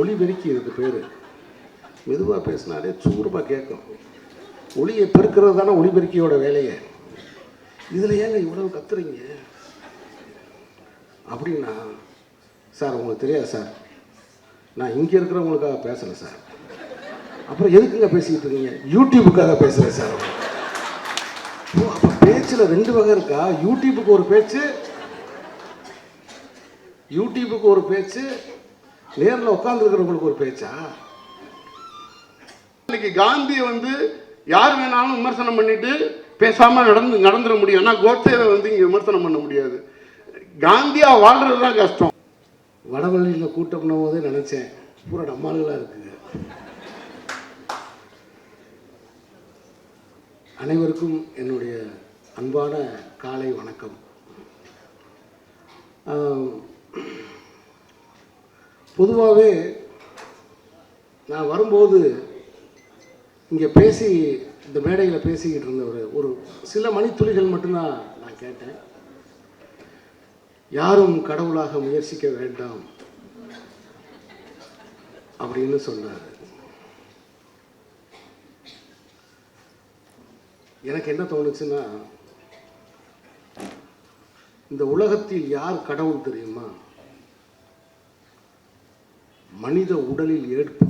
ஒளிபெருக்கி இதுக்கு பேர். மெதுவாக பேசினாலே சூடுமாக கேட்கும். ஒளியை பெருக்கிறது தானே ஒளிபெருக்கியோட வேலையை. இதில் ஏங்க இவ்வளவு கத்துறீங்க அப்படின்னா, சார் உங்களுக்கு தெரியாது சார், நான் இங்கே இருக்கிறவங்களுக்காக பேசலை சார். அப்புறம் எதுக்குங்க பேசிக்கிட்டு இருக்கீங்க? யூடியூபுக்காக பேசுகிறேன் சார். ஓ, அப்போ பேச்சில் ரெண்டு வகை இருக்கா? யூடியூபுக்கு ஒரு பேச்சு, யூடியூபுக்கு ஒரு பேச்சு, நேரில் உட்காந்துருக்கிறவங்களுக்கு ஒரு பேச்சா? இன்னைக்கு காந்தியை யார் வேணாலும் விமர்சனம் பண்ணிட்டு பேசாம நடந்துட முடியும். ஆனால் கோட்சேவை இங்க விமர்சனம் பண்ண முடியாது. காந்தியா வாழ்றது தான் கஷ்டம். வடவள்ளியில் கூட்டம் போதே நினைச்சேன், பூரா நம்மளுகளாக இருக்குங்க. அனைவருக்கும் என்னுடைய அன்பான காலை வணக்கம். பொதுவாகவே நான் வரும்போது இங்கே இந்த மேடையில் பேசிக்கிட்டு இருந்த ஒரு சில மணித்துளிகள் மட்டும்தான் நான் கேட்டேன். யாரும் கடவுளாக முயற்சிக்க வேண்டாம் அப்படின்னு சொன்னார். எனக்கு என்ன தோணுச்சுன்னா, இந்த உலகத்தில் யார் கடவுள் தெரியுமா? மனித உடலில்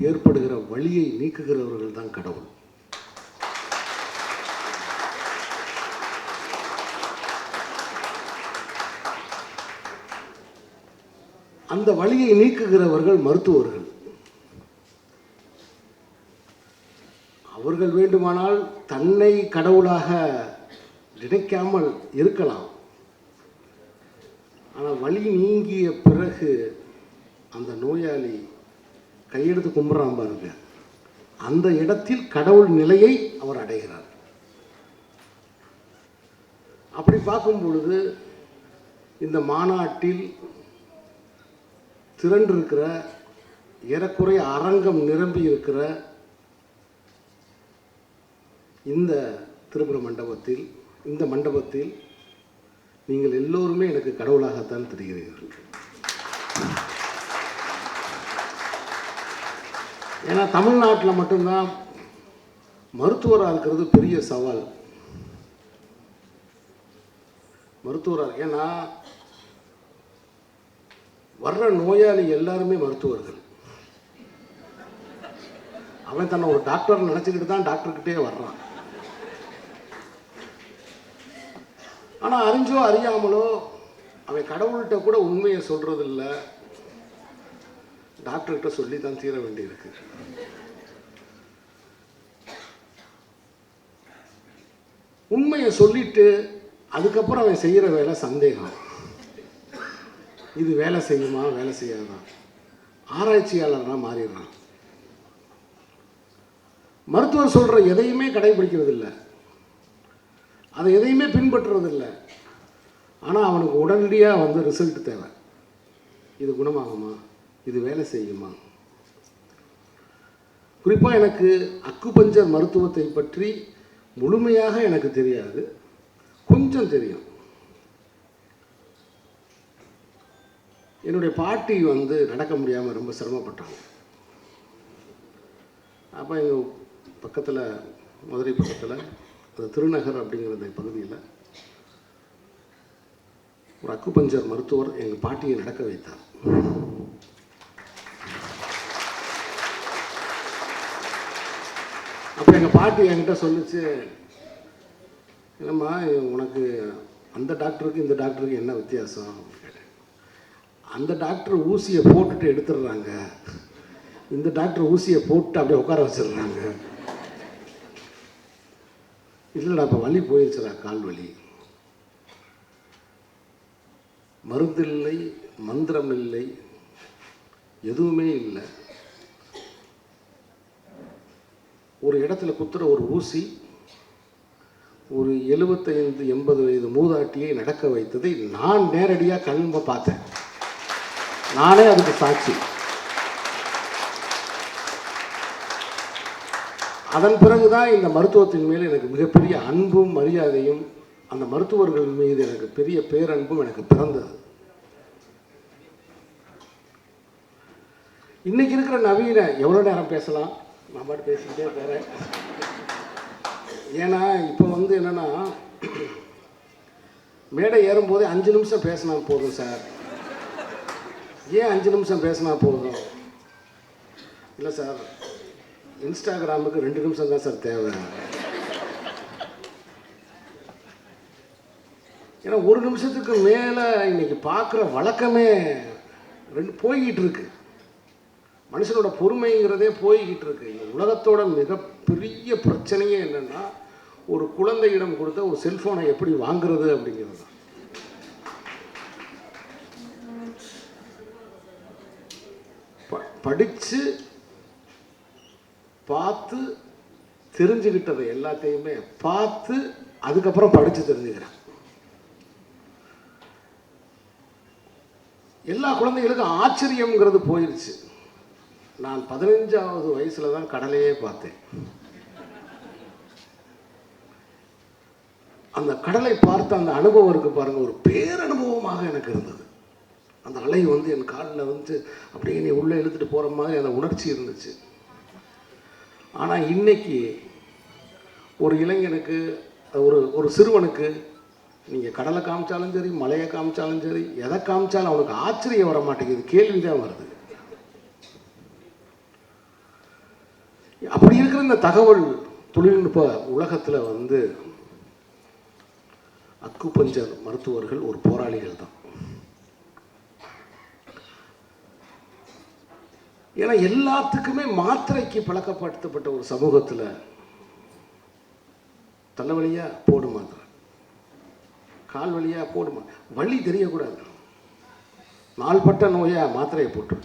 ஏற்படுகிற வலியை நீக்குகிறவர்கள் தான் கடவுள். அந்த வலியை நீக்குகிறவர்கள் மருத்துவர்கள். அவர்கள் வேண்டுமானால் தன்னை கடவுளாக நினைக்காமல் இருக்கலாம். ஆனால் வலி நீங்கிய பிறகு அந்த நோயாளி கையெடுத்து கும்பிட்றான் பாருங்க, அந்த இடத்தில் கடவுள் நிலையை அவர் அடைகிறார். அப்படி பார்க்கும் பொழுது இந்த மாநாட்டில் திரண்டிருக்கிற ஏறக்குறைய அரங்கம் நிரம்பி இருக்கிற இந்த திருமண மண்டபத்தில், இந்த மண்டபத்தில் நீங்கள் எல்லோருமே எனக்கு கடவுளாகத்தான் தெரிகிறீர்கள். ஏன்னா தமிழ்நாட்டில் மட்டும்தான் மருத்துவராக இருக்கிறது பெரிய சவால். மருத்துவராக, ஏன்னா வர்ற நோயாளி எல்லாருமே மருத்துவர்கள். அவன் தன்னை ஒரு டாக்டர் நினச்சிக்கிட்டு தான் டாக்டர்கிட்டே வர்றான். ஆனால் அறிஞ்சோ அறியாமலோ அவன் கடவுள்கிட்ட கூட உண்மையை சொல்றதில்ல, டாக்டர்கிட்ட சொல்லி தான் தீர வேண்டியிருக்கு. உண்மையை சொல்லிட்டு அதுக்கப்புறம் அவன் செய்கிற வேலை சந்தேகம். இது வேலை செய்யுமா வேலை செய்யாதான், ஆராய்ச்சியாளராக மாறிடுறான். மருத்துவர் சொல்ற எதையுமே கடைபிடிக்கிறது இல்லை, அதை எதையுமே பின்பற்றுறது இல்லை. ஆனால் அவனுக்கு உடனடியாக ரிசல்ட் தேவை. இது குணமாகுமா, இது வேலை செய்யுமா? குறிப்பாக எனக்கு அக்குபஞ்சர் மருத்துவத்தை பற்றி முழுமையாக எனக்கு தெரியாது, கொஞ்சம் தெரியும். என்னுடைய பாட்டி நடக்க முடியாமல் ரொம்ப சிரமப்பட்டாங்க. அப்போ எங்கள் பக்கத்தில், மதுரை பக்கத்தில் அது திருநகர் அப்படிங்கிற பகுதியில் ஒரு அக்குபஞ்சர் மருத்துவர் எங்கள் பாட்டியை நடக்க வைத்தார். அப்போ எங்கள் பாட்டி என்கிட்ட சொல்லிச்சு, என்னம்மா உனக்கு அந்த டாக்டருக்கு இந்த டாக்டருக்கு என்ன வித்தியாசம் கேட்டேன். அந்த டாக்டர் ஊசியை போட்டுட்டு எடுத்துடுறாங்க, இந்த டாக்டர் ஊசியை போட்டு அப்படியே உட்கார வச்சிடுறாங்க. இல்லைடா, இப்போ வலி போயிடுச்சுடா, கால் வலி. மருந்தில்லை, மந்திரம் இல்லை, எதுவுமே இல்லை. ஒரு இடத்துல குத்துற ஒரு ஊசி ஒரு 75-80 வயது மூதாட்டியை நடக்க வைத்ததை நான் நேரடியாக கண்ப பார்த்தேன். நானே அதுக்கு சாட்சி. அதன் பிறகுதான் இந்த மருத்துவத்தின் மேல் எனக்கு மிகப்பெரிய அன்பும் மரியாதையும், அந்த மருத்துவர்கள் மீது எனக்கு பெரிய பேரன்பும் எனக்கு பிறந்தது. இன்னைக்கு இருக்கிற நவீன எவ்வளோ நேரம் பேசலாம், நான் பாட்டு பேசிக்கிட்டே இருக்கிறேன். ஏன்னா இப்போ வந்து என்னென்னா, மேடை ஏறும்போதே 5 நிமிஷம் பேசினா போதும் சார். ஏன் 5 நிமிஷம் பேசினா போதும்? இல்லை சார், இன்ஸ்டாகிராமுக்கு 2 நிமிஷம் தான் சார் தேவை. ஏன்னா 1 நிமிஷத்துக்கு மேலே இன்னைக்கு பார்க்குற வழக்கமே போய்கிட்டு இருக்கு. மனுஷனோட பொறுமைங்கிறதே போய்கிட்டு இருக்கு. இந்த உலகத்தோட மிகப்பெரிய பிரச்சனையே என்னென்னா, ஒரு குழந்தையிடம் கொடுத்த ஒரு செல்ஃபோனை எப்படி வாங்குறது அப்படிங்கிறது தான். படித்து பார்த்து தெரிஞ்சுக்கிட்டதை எல்லாத்தையுமே பார்த்து அதுக்கப்புறம் படித்து தெரிஞ்சுக்கிறேன். எல்லா குழந்தைகளுக்கும் ஆச்சரியங்கிறது போயிடுச்சு. நான் 15வது வயசுல தான் கடலையே பார்த்தேன். அந்த கடலை பார்த்த அந்த அனுபவம் இருக்கு பாருங்க, ஒரு பேரனுபவமாக எனக்கு இருந்தது. அந்த அலை வந்து என் காலில் வந்து அப்படியே நீ உள்ளே இழுத்துட்டு போகிற மாதிரி அந்த உணர்ச்சி இருந்துச்சு. ஆனால் இன்னைக்கு ஒரு இளைஞனுக்கு, ஒரு சிறுவனுக்கு நீங்கள் கடலை காமிச்சாலும் சரி, மலையை காமிச்சாலும் சரி, எதை காமிச்சாலும் அவனுக்கு ஆச்சரியம் வர மாட்டேங்குது, கேள்வி தான் வருது. அப்படி இருக்கிற இந்த தகவல் தொழில்நுட்ப உலகத்தில் வந்து அக்குபஞ்சர் மருத்துவர்கள் ஒரு போராளிகள் தான். ஏன்னா எல்லாத்துக்குமே மாத்திரைக்கு பழக்கப்படுத்தப்பட்ட ஒரு சமூகத்தில் தலைவலியா போடு மாத்திரை, கால் வலியா போடுமா, வலி தெரியக்கூடாது, நாள்பட்ட நோயா மாத்திரையை போட்டு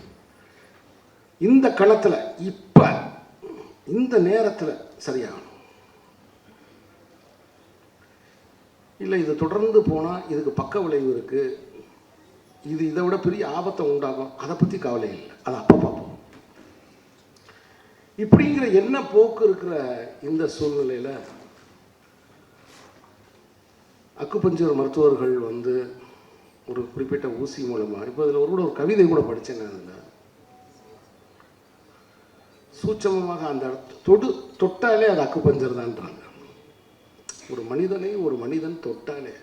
இந்த களத்தில் இப்போ இந்த நேரத்தில் சரியாகணும். இல்லை இது தொடர்ந்து போனால் இதுக்கு பக்க விளைவு இருக்குது, இது இதை விட பெரிய ஆபத்தை உண்டாகும், அதை பற்றி கவலை இல்லை, அதை அப்போ பார்ப்போம். இப்படிங்கிற என்ன போக்கு இருக்கிற இந்த சூழ்நிலையில் அக்குபஞ்சர் மருத்துவர்கள் வந்து ஒரு குறிப்பிட்ட ஊசி மூலமாக, இப்போ அதில் ஒரு கவிதை கூட படித்தேன். அதில் சூட்சமமாக அந்த தொட்டாலே அது அக்குபஞ்சர் தான்றாங்க. ஒரு மனிதனை ஒரு மனிதன் தொட்டாலே.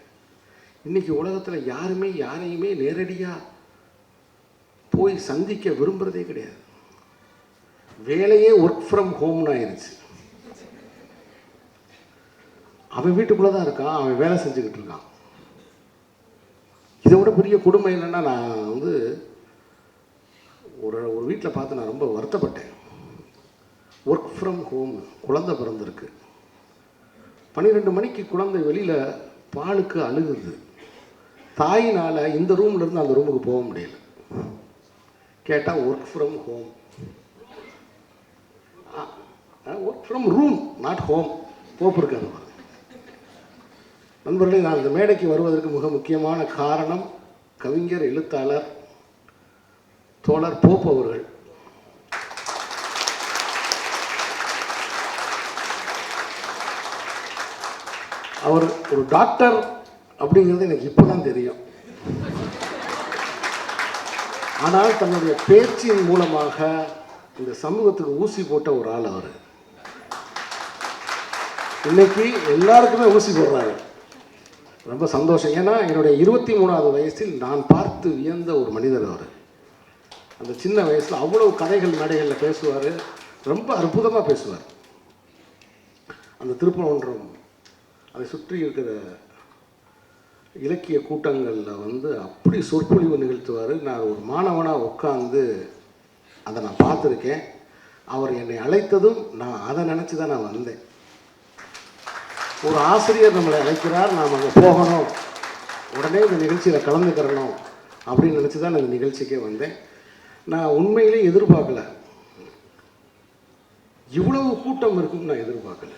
இன்னைக்கு உலகத்தில் யாருமே யாரையுமே நேரடியாக போய் சந்திக்க விரும்புகிறதே கிடையாது. வேலையே ஒர்க் ஃப்ரம் ஹோம்னு ஆயிடுச்சு. அவன் வீட்டுக்குள்ளே தான் இருக்கான், அவன் வேலை செஞ்சுக்கிட்டு இருக்கான். இதை விட பெரிய கொடுமை என்னென்னா, நான் வந்து ஒரு வீட்டில் பார்த்து நான் ரொம்ப வருத்தப்பட்டேன். ஒர்க் ஃப்ரம் ஹோம், குழந்தை பிறந்திருக்கு, 12 மணிக்கு குழந்தை வெளியில் பாலுக்கு அழுகுது, தாயினால் இந்த ரூம்லேருந்து அந்த ரூமுக்கு போக முடியல. கேட்டால் work from home, work from room not home, pope இருக்காங்க. நண்பர்களே, நான் இந்த மேடைக்கு வருவதற்கு மிக முக்கியமான காரணம் கவிஞர், எழுத்தாளர், தோழர் போப் அவர்கள். அவர் ஒரு டாக்டர் அப்படிங்கிறது எனக்கு இப்போ தான் தெரியும். ஆனால் தன்னுடைய பேச்சின் மூலமாக இந்த சமூகத்துக்கு ஊசி போட்ட ஒரு ஆள் அவர். இன்னைக்கு எல்லாருக்குமே ஊசி போடுறாரு, ரொம்ப சந்தோஷம். ஏன்னா என்னுடைய 23வது வயசில் நான் பார்த்து வியந்த ஒரு மனிதர் அவர். அந்த சின்ன வயசில் அவ்வளவு கதைகள் மேடைகளில் பேசுவார், ரொம்ப அற்புதமாக பேசுவார். அந்த திருப்பரங்குன்றம் அதை சுற்றி இருக்கிற இலக்கிய கூட்டங்களில் வந்து அப்படி சொற்பொழிவு நிகழ்த்துவார். நான் ஒரு மாணவனாக உட்காந்து அதை நான் பார்த்துருக்கேன். அவர் என்னை அழைத்ததும் நான் அதை நினச்சி தான் நான் வந்தேன். ஒரு ஆசிரியர் நம்மளை அழைக்கிறார், நாம் அங்கே போகணும், உடனே இந்த நிகழ்ச்சியில் கலந்துக்கிறணும் அப்படின்னு நினச்சி தான் நான் இந்த நிகழ்ச்சிக்கே வந்தேன். நான் உண்மையிலே எதிர்பார்க்கல, இவ்வளவு கூட்டம் இருக்குன்னு நான் எதிர்பார்க்கல.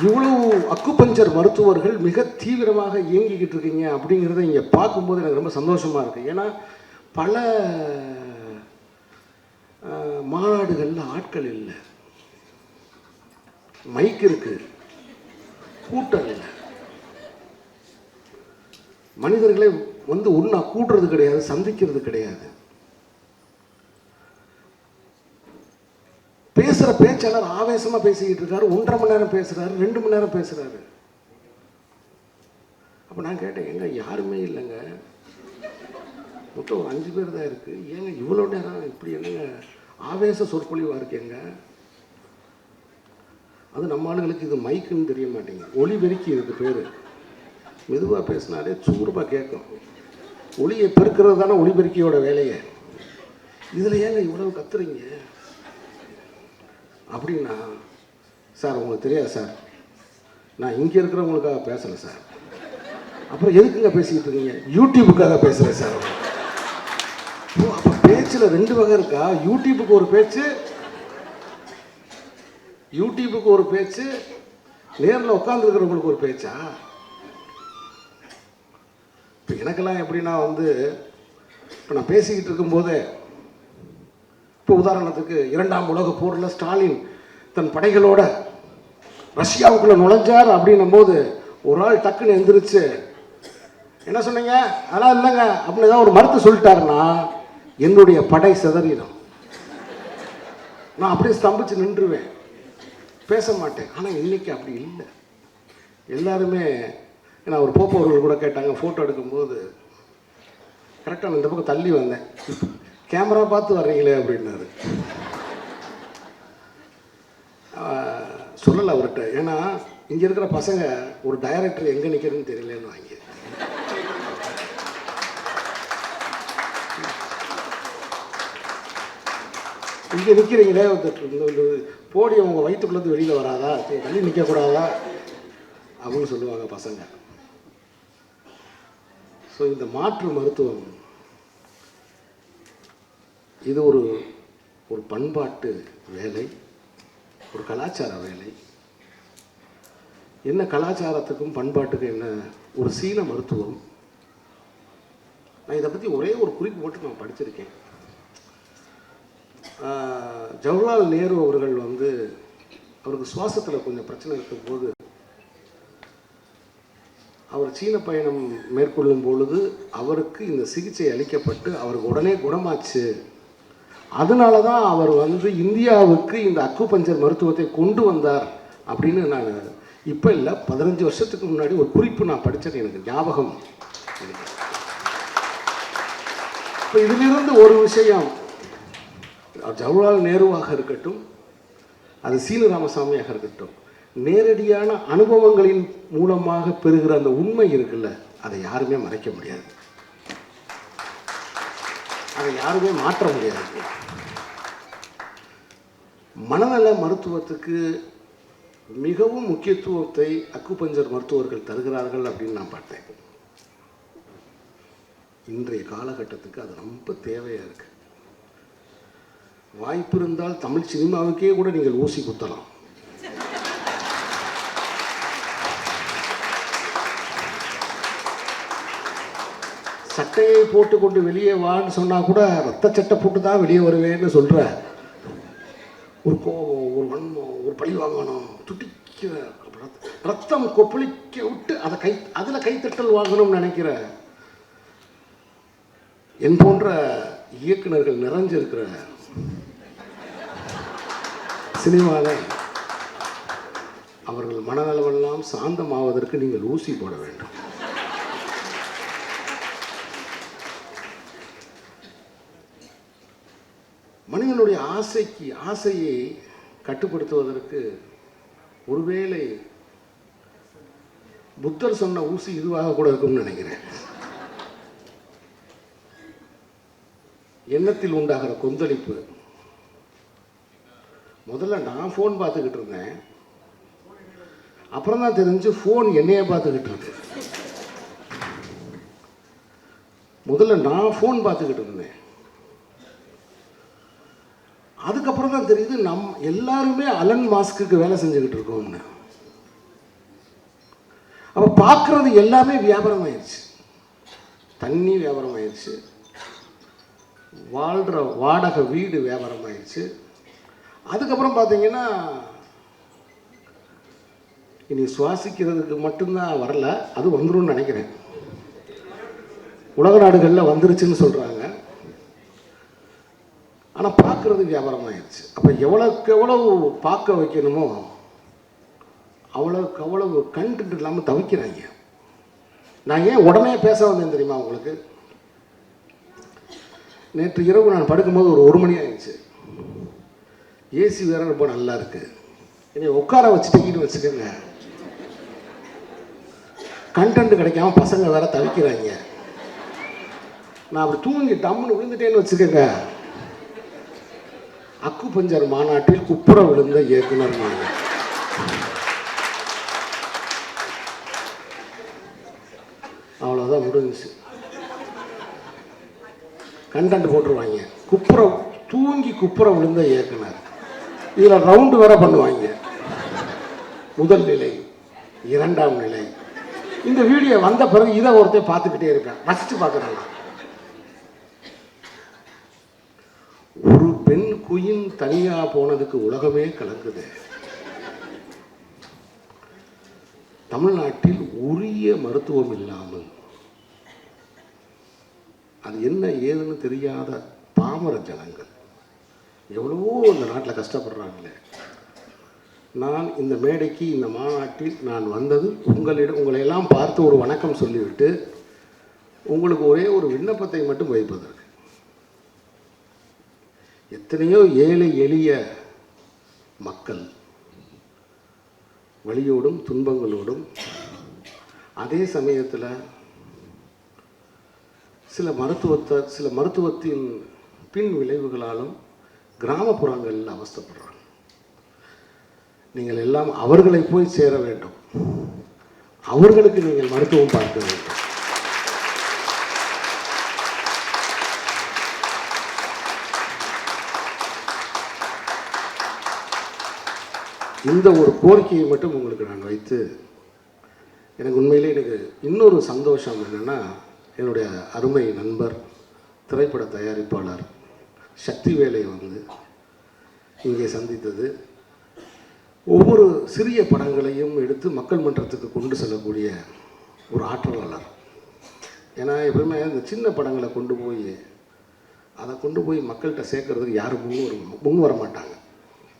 இவ்வளவு அக்குபஞ்சர் மருத்துவர்கள் மிக தீவிரமாக இயங்கிக்கிட்டு இருக்கீங்க அப்படிங்கிறத இங்கே பார்க்கும்போது எனக்கு ரொம்ப சந்தோஷமாக இருக்குது. ஏன்னா பல மாநாடுகளில் ஆட்கள் இல்லை, மைக் இருக்கு, கூட்டம் இல்லை, மனிதர்களே வந்து ஒன்றா கூடுறது கிடையாது, சந்திக்கிறது கிடையாது. பேசுகிற பேச்சாளர் ஆவேசமாக பேசிக்கிட்டு இருக்காரு, 1.5 மணி நேரம் பேசுகிறாரு, 2 மணி நேரம் பேசுகிறாரு. அப்போ நான் கேட்டேன், எங்க யாருமே இல்லைங்க, மொத்தம் ஒரு 5 பேர் தான் இருக்குது, ஏங்க இவ்வளோ நேரம் இப்படி என்னங்க ஆவேச சொற்பொழிவாக இருக்கேங்க? அது நம்ம ஆளுங்களுக்கு இது மைக்குன்னு தெரிய மாட்டேங்குது, ஒளி பெருக்கி இதுக்கு பேர். மெதுவாக பேசினாலே சூடுபாக கேட்கும். ஒளியை பெருக்கிறது தானே ஒளிபெருக்கியோட வேலையை. இதில் ஏங்க இவ்வளவு கத்துறீங்க அப்படின்னா, சார் உங்களுக்கு தெரியாது சார், நான் இங்கே இருக்கிறவங்களுக்காக பேசலை சார். அப்புறம் எதுக்குங்க பேசிக்கிட்டு இருக்கீங்க? யூடியூபுக்காக பேசுகிறேன் சார். ஓ, அப்போ பேச்சில் 2 வகை இருக்கா? யூடியூபுக்கு ஒரு பேச்சு, யூடியூபுக்கு ஒரு பேச்சு, நேரில் உட்காந்துருக்கிறவங்களுக்கு ஒரு பேச்சா? இப்போ எனக்கெல்லாம் எப்படின்னா வந்து, இப்போ நான் பேசிக்கிட்டு இருக்கும்போதே, இப்போ உதாரணத்துக்கு 2ஆம் உலக போரில் ஸ்டாலின் தன் படைகளோட ரஷ்யாவுக்குள்ளே நுழைஞ்சார் அப்படின்னும் போது ஒரு ஆள் டக்குன்னு எந்திரிச்சு என்ன சொன்னீங்க, அதெல்லாம் இல்லைங்க அப்படின்னு ஏதாவது ஒரு மறுத்து சொல்லிட்டாருன்னா என்னுடைய படை சிதறிடும். நான் அப்படியே ஸ்தம்பிச்சு நின்றுவேன், பேச மாட்டேன். ஆனால் இன்னைக்கு அப்படி இல்லை. எல்லாருமே, ஏன்னா ஒரு போப்பவர்கள் கூட கேட்டாங்க ஃபோட்டோ எடுக்கும்போது, கரெக்டாக நான் இந்த பக்கம் தள்ளி வந்தேன், கேமரா பார்த்து வர்றீங்களே அப்படின்னாரு. சொல்லலை அவர்கிட்ட, ஏன்னா இங்கே இருக்கிற பசங்க ஒரு டைரக்டர் எங்கே நிற்கிறதுன்னு தெரியலன்னு வாங்கி இங்கே நிற்கிறீங்களே, இந்த போடியம் உங்கள் வயிற்றுக்குள்ளேருந்து வெளியில் வராதா, தள்ளி நிற்கக்கூடாதா அப்படின்னு சொல்லுவாங்க பசங்க. ஸோ இந்த மாற்று மருத்துவம் இது ஒரு பண்பாட்டு வேலை, ஒரு கலாச்சார வேலை. என்ன கலாச்சாரத்துக்கும் பண்பாட்டுக்கும் என்ன, ஒரு சீன மருத்துவம். நான் இதை பற்றி ஒரே ஒரு குறிப்பு மட்டும் நான் படிச்சிருக்கேன். ஜவஹர்லால் நேரு அவர்கள் வந்து அவருக்கு சுவாசத்தில் கொஞ்சம் பிரச்சனை இருக்கும்போது அவர் சீன பயணம் மேற்கொள்ளும் பொழுது அவருக்கு இந்த சிகிச்சை அளிக்கப்பட்டு அவருக்கு உடனே குணமாச்சு. அதனால தான் அவர் வந்து இந்தியாவுக்கு இந்த அக்குபஞ்சர் மருத்துவத்தை கொண்டு வந்தார் அப்படின்னு நான் இப்போ இல்லை 15 வருஷத்துக்கு முன்னாடி ஒரு குறிப்பு நான் படித்தது எனக்கு ஞாபகம். இப்போ இதிலிருந்து ஒரு விஷயம், ஜவஹர்லால் நேருவாக இருக்கட்டும், அது சீனு ராமசாமியாக இருக்கட்டும், நேரடியான அனுபவங்களின் மூலமாக பெறுகிற அந்த உண்மை இருக்குல்ல, அதை யாருமே மறைக்க முடியாது, அதை யாருமே மாற்ற முடியாது. மனநல மருத்துவத்துக்கு மிகவும் முக்கியத்துவத்தை அக்குபஞ்சர் மருத்துவர்கள் தருகிறார்கள் அப்படின்னு நான் பார்த்தேன். இன்றைய காலகட்டத்துக்கு அது ரொம்ப தேவையாக இருக்கு. வாய்ப்பு இருந்தால் தமிழ் சினிமாவுக்கே கூட நீங்கள் ஊசி குத்தலாம். சட்டையை போட்டுக்கொண்டு வெளியே வான்னு சொன்னால் கூட ரத்த சட்டை போட்டு தான் வெளியே வருவேன்னு சொல்கிற ஒரு கோபம், ஒரு வன்மம், ஒரு பழி வாங்கணும், துடிக்க ரத்தம் கொப்பளிக்க விட்டு அதை அதில் கைத்தட்டல் வாங்கணும்னு நினைக்கிற என் போன்ற இயக்குநர்கள் நிறைஞ்சிருக்கிற சினிமாவில் அவர்கள் மனநலமெல்லாம் சாந்தமாவதற்கு நீங்கள் ஊசி போட வேண்டும். மனிதனுடைய ஆசையை கட்டுப்படுத்துவதற்கு ஒருவேளை புத்தர் சொன்ன ஊசி இதுவாக கூட இருக்கும்னு நினைக்கிறேன். எண்ணத்தில் உண்டாகிற கொந்தளிப்பு. முதல்ல நான் ஃபோன் பார்த்துக்கிட்டு இருந்தேன், அப்புறம் தான் தெரிஞ்சு ஃபோன் என்னையே பார்த்துக்கிட்டு இருக்கு. முதல்ல நான் ஃபோன் பார்த்துக்கிட்டு இருந்தேன், அதுக்கப்புறம் தான் தெரியுது எல்லாருமே அலன் மாஸ்க்கு வேலை செஞ்சுக்கிட்டு இருக்கோம்னு. அப்போ பார்க்குறது எல்லாமே வியாபாரம் ஆயிடுச்சு. தண்ணி வியாபாரம் ஆயிடுச்சு, வாழ்கிற வாடகை வீடு வியாபாரம் ஆயிடுச்சு. அதுக்கப்புறம் பார்த்தீங்கன்னா இனி சுவாசிக்கிறதுக்கு மட்டும்தான் வரல, அது வந்துடும் நினைக்கிறேன். உலக நாடுகளில் வந்துருச்சுன்னு சொல்கிறாங்க. ஆனால் பார்க்குறது வியாபாரம் ஆயிடுச்சு. அப்போ எவ்வளோக்கு எவ்வளவு பார்க்க வைக்கணுமோ அவ்வளோக்கு அவ்வளவு கண்டென்ட் இல்லாமல் தவிக்கிறாங்க. நான் ஏன் உடனே பேச வந்தேன் தெரியுமா உங்களுக்கு? நேற்று இரவு நான் படுக்கும்போது ஒரு மணி ஆயிடுச்சு. ஏசி வேற ரொம்ப நல்லா இருக்குது. என்னை உட்கார வச்சுட்டீங்கன்னு வச்சுக்கோங்க, கண்டென்ட் கிடைக்காம பசங்க வேற தவிக்கிறாங்க. நான் அப்படி தூங்கி டம்னு விழுந்துட்டேன்னு வச்சுக்கோங்க, அக்கு பஞ்சர் மாநாட்டில் குப்புற விழுந்த இயக்குனர் நான். அவ்வளோதான் முடிஞ்சிச்சு. கண்டென்ட் போட்டுருவாங்க. குப்புற விழுந்த இயக்குனர். இதில் ரவுண்டு வேற பண்ணுவாங்க. முதல் நிலை, இரண்டாம் நிலை. இந்த வீடியோ வந்த பிறகு இதை ஒருத்தர் பார்த்துக்கிட்டே இருப்பேன், ரசித்து பார்க்குறேன். ஒரு பெண் குயின் தனியாக போனதுக்கு உலகமே கலங்குது. தமிழ்நாட்டில் உரிய மருத்துவம் இல்லாமல் அது என்ன ஏதுன்னு தெரியாத பாமர ஜனங்கள் எவ்வளவோ இந்த நாட்டில் கஷ்டப்படுறாங்களே. நான் இந்த மேடைக்கு, இந்த மாநாட்டில் நான் வந்தது உங்களை எல்லாம் பார்த்து ஒரு வணக்கம் சொல்லிவிட்டு உங்களுக்கு ஒரே ஒரு விண்ணப்பத்தை மட்டும் வைப்பதற்கு. எத்தனையோ ஏழை எளிய மக்கள் வலியோடும் துன்பங்களோடும், அதே சமயத்தில் சில மருத்துவத்தின் பின் விளைவுகளாலும் கிராமப்புறங்களில் அவஸ்தைப்படுறாங்க. நீங்கள் எல்லாம் அவர்களை போய் சேர வேண்டும். அவர்களுக்கு நீங்கள் மருத்துவம் பார்க்க வேண்டும். இந்த ஒரு கோரிக்கையை மட்டும் உங்களுக்கு நான் வைத்து, எனக்கு உண்மையிலே எனக்கு இன்னொரு சந்தோஷம் என்னென்னா, என்னுடைய அருமை நண்பர் திரைப்பட தயாரிப்பாளர் சக்திவேலை வந்து இங்கே சந்தித்தது. ஒவ்வொரு சிறிய படங்களையும் எடுத்து மக்கள் மன்றத்துக்கு கொண்டு செல்லக்கூடிய ஒரு ஆற்றலாளர். ஏன்னா எப்பவுமே இந்த சின்ன படங்களை கொண்டு போய் மக்கள்கிட்ட சேர்க்கறதுக்கு யாரும் முன் வர மாட்டாங்க.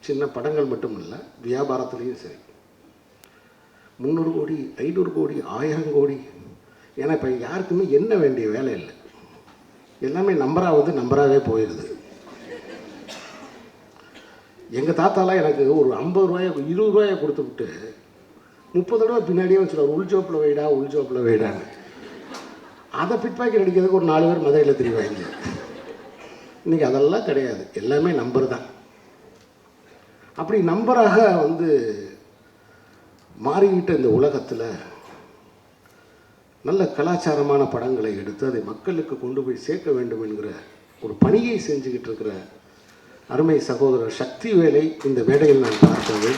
சின்ன படங்கள் மட்டும் இல்லை, வியாபாரத்துலேயும் சரி. 300 கோடி, 500 கோடி, 1000 கோடி. ஏன்னா இப்போ யாருக்குமே என்ன வேண்டிய வேலை இல்லை. எல்லாமே நம்பராகவே போயிடுது. எங்கள் தாத்தாலாம் எனக்கு ஒரு 50 ரூபாயை 20 ரூபாயை கொடுத்து விட்டு 30 தடவை பின்னாடியே வச்சுருவார், உள்ஜோப்பில் வைடான்னு. அதை பிட் பாக்கெட் அடிக்கிறதுக்கு ஒரு 4 பேர் மதுரையில் தெரிவாங்க. இன்றைக்கி அதெல்லாம் கிடையாது, எல்லாமே நம்பர் தான். அப்படி நம்பராக வந்து மாறிக்கிட்ட இந்த உலகத்தில் நல்ல கலாச்சாரமான படங்களை எடுத்து அதை மக்களுக்கு கொண்டு போய் சேர்க்க வேண்டும் என்கிற ஒரு பணியை செஞ்சுக்கிட்டு இருக்கிற அருமை சகோதரர் சக்திவேலை இந்த மேடையில் நான் பார்த்தது.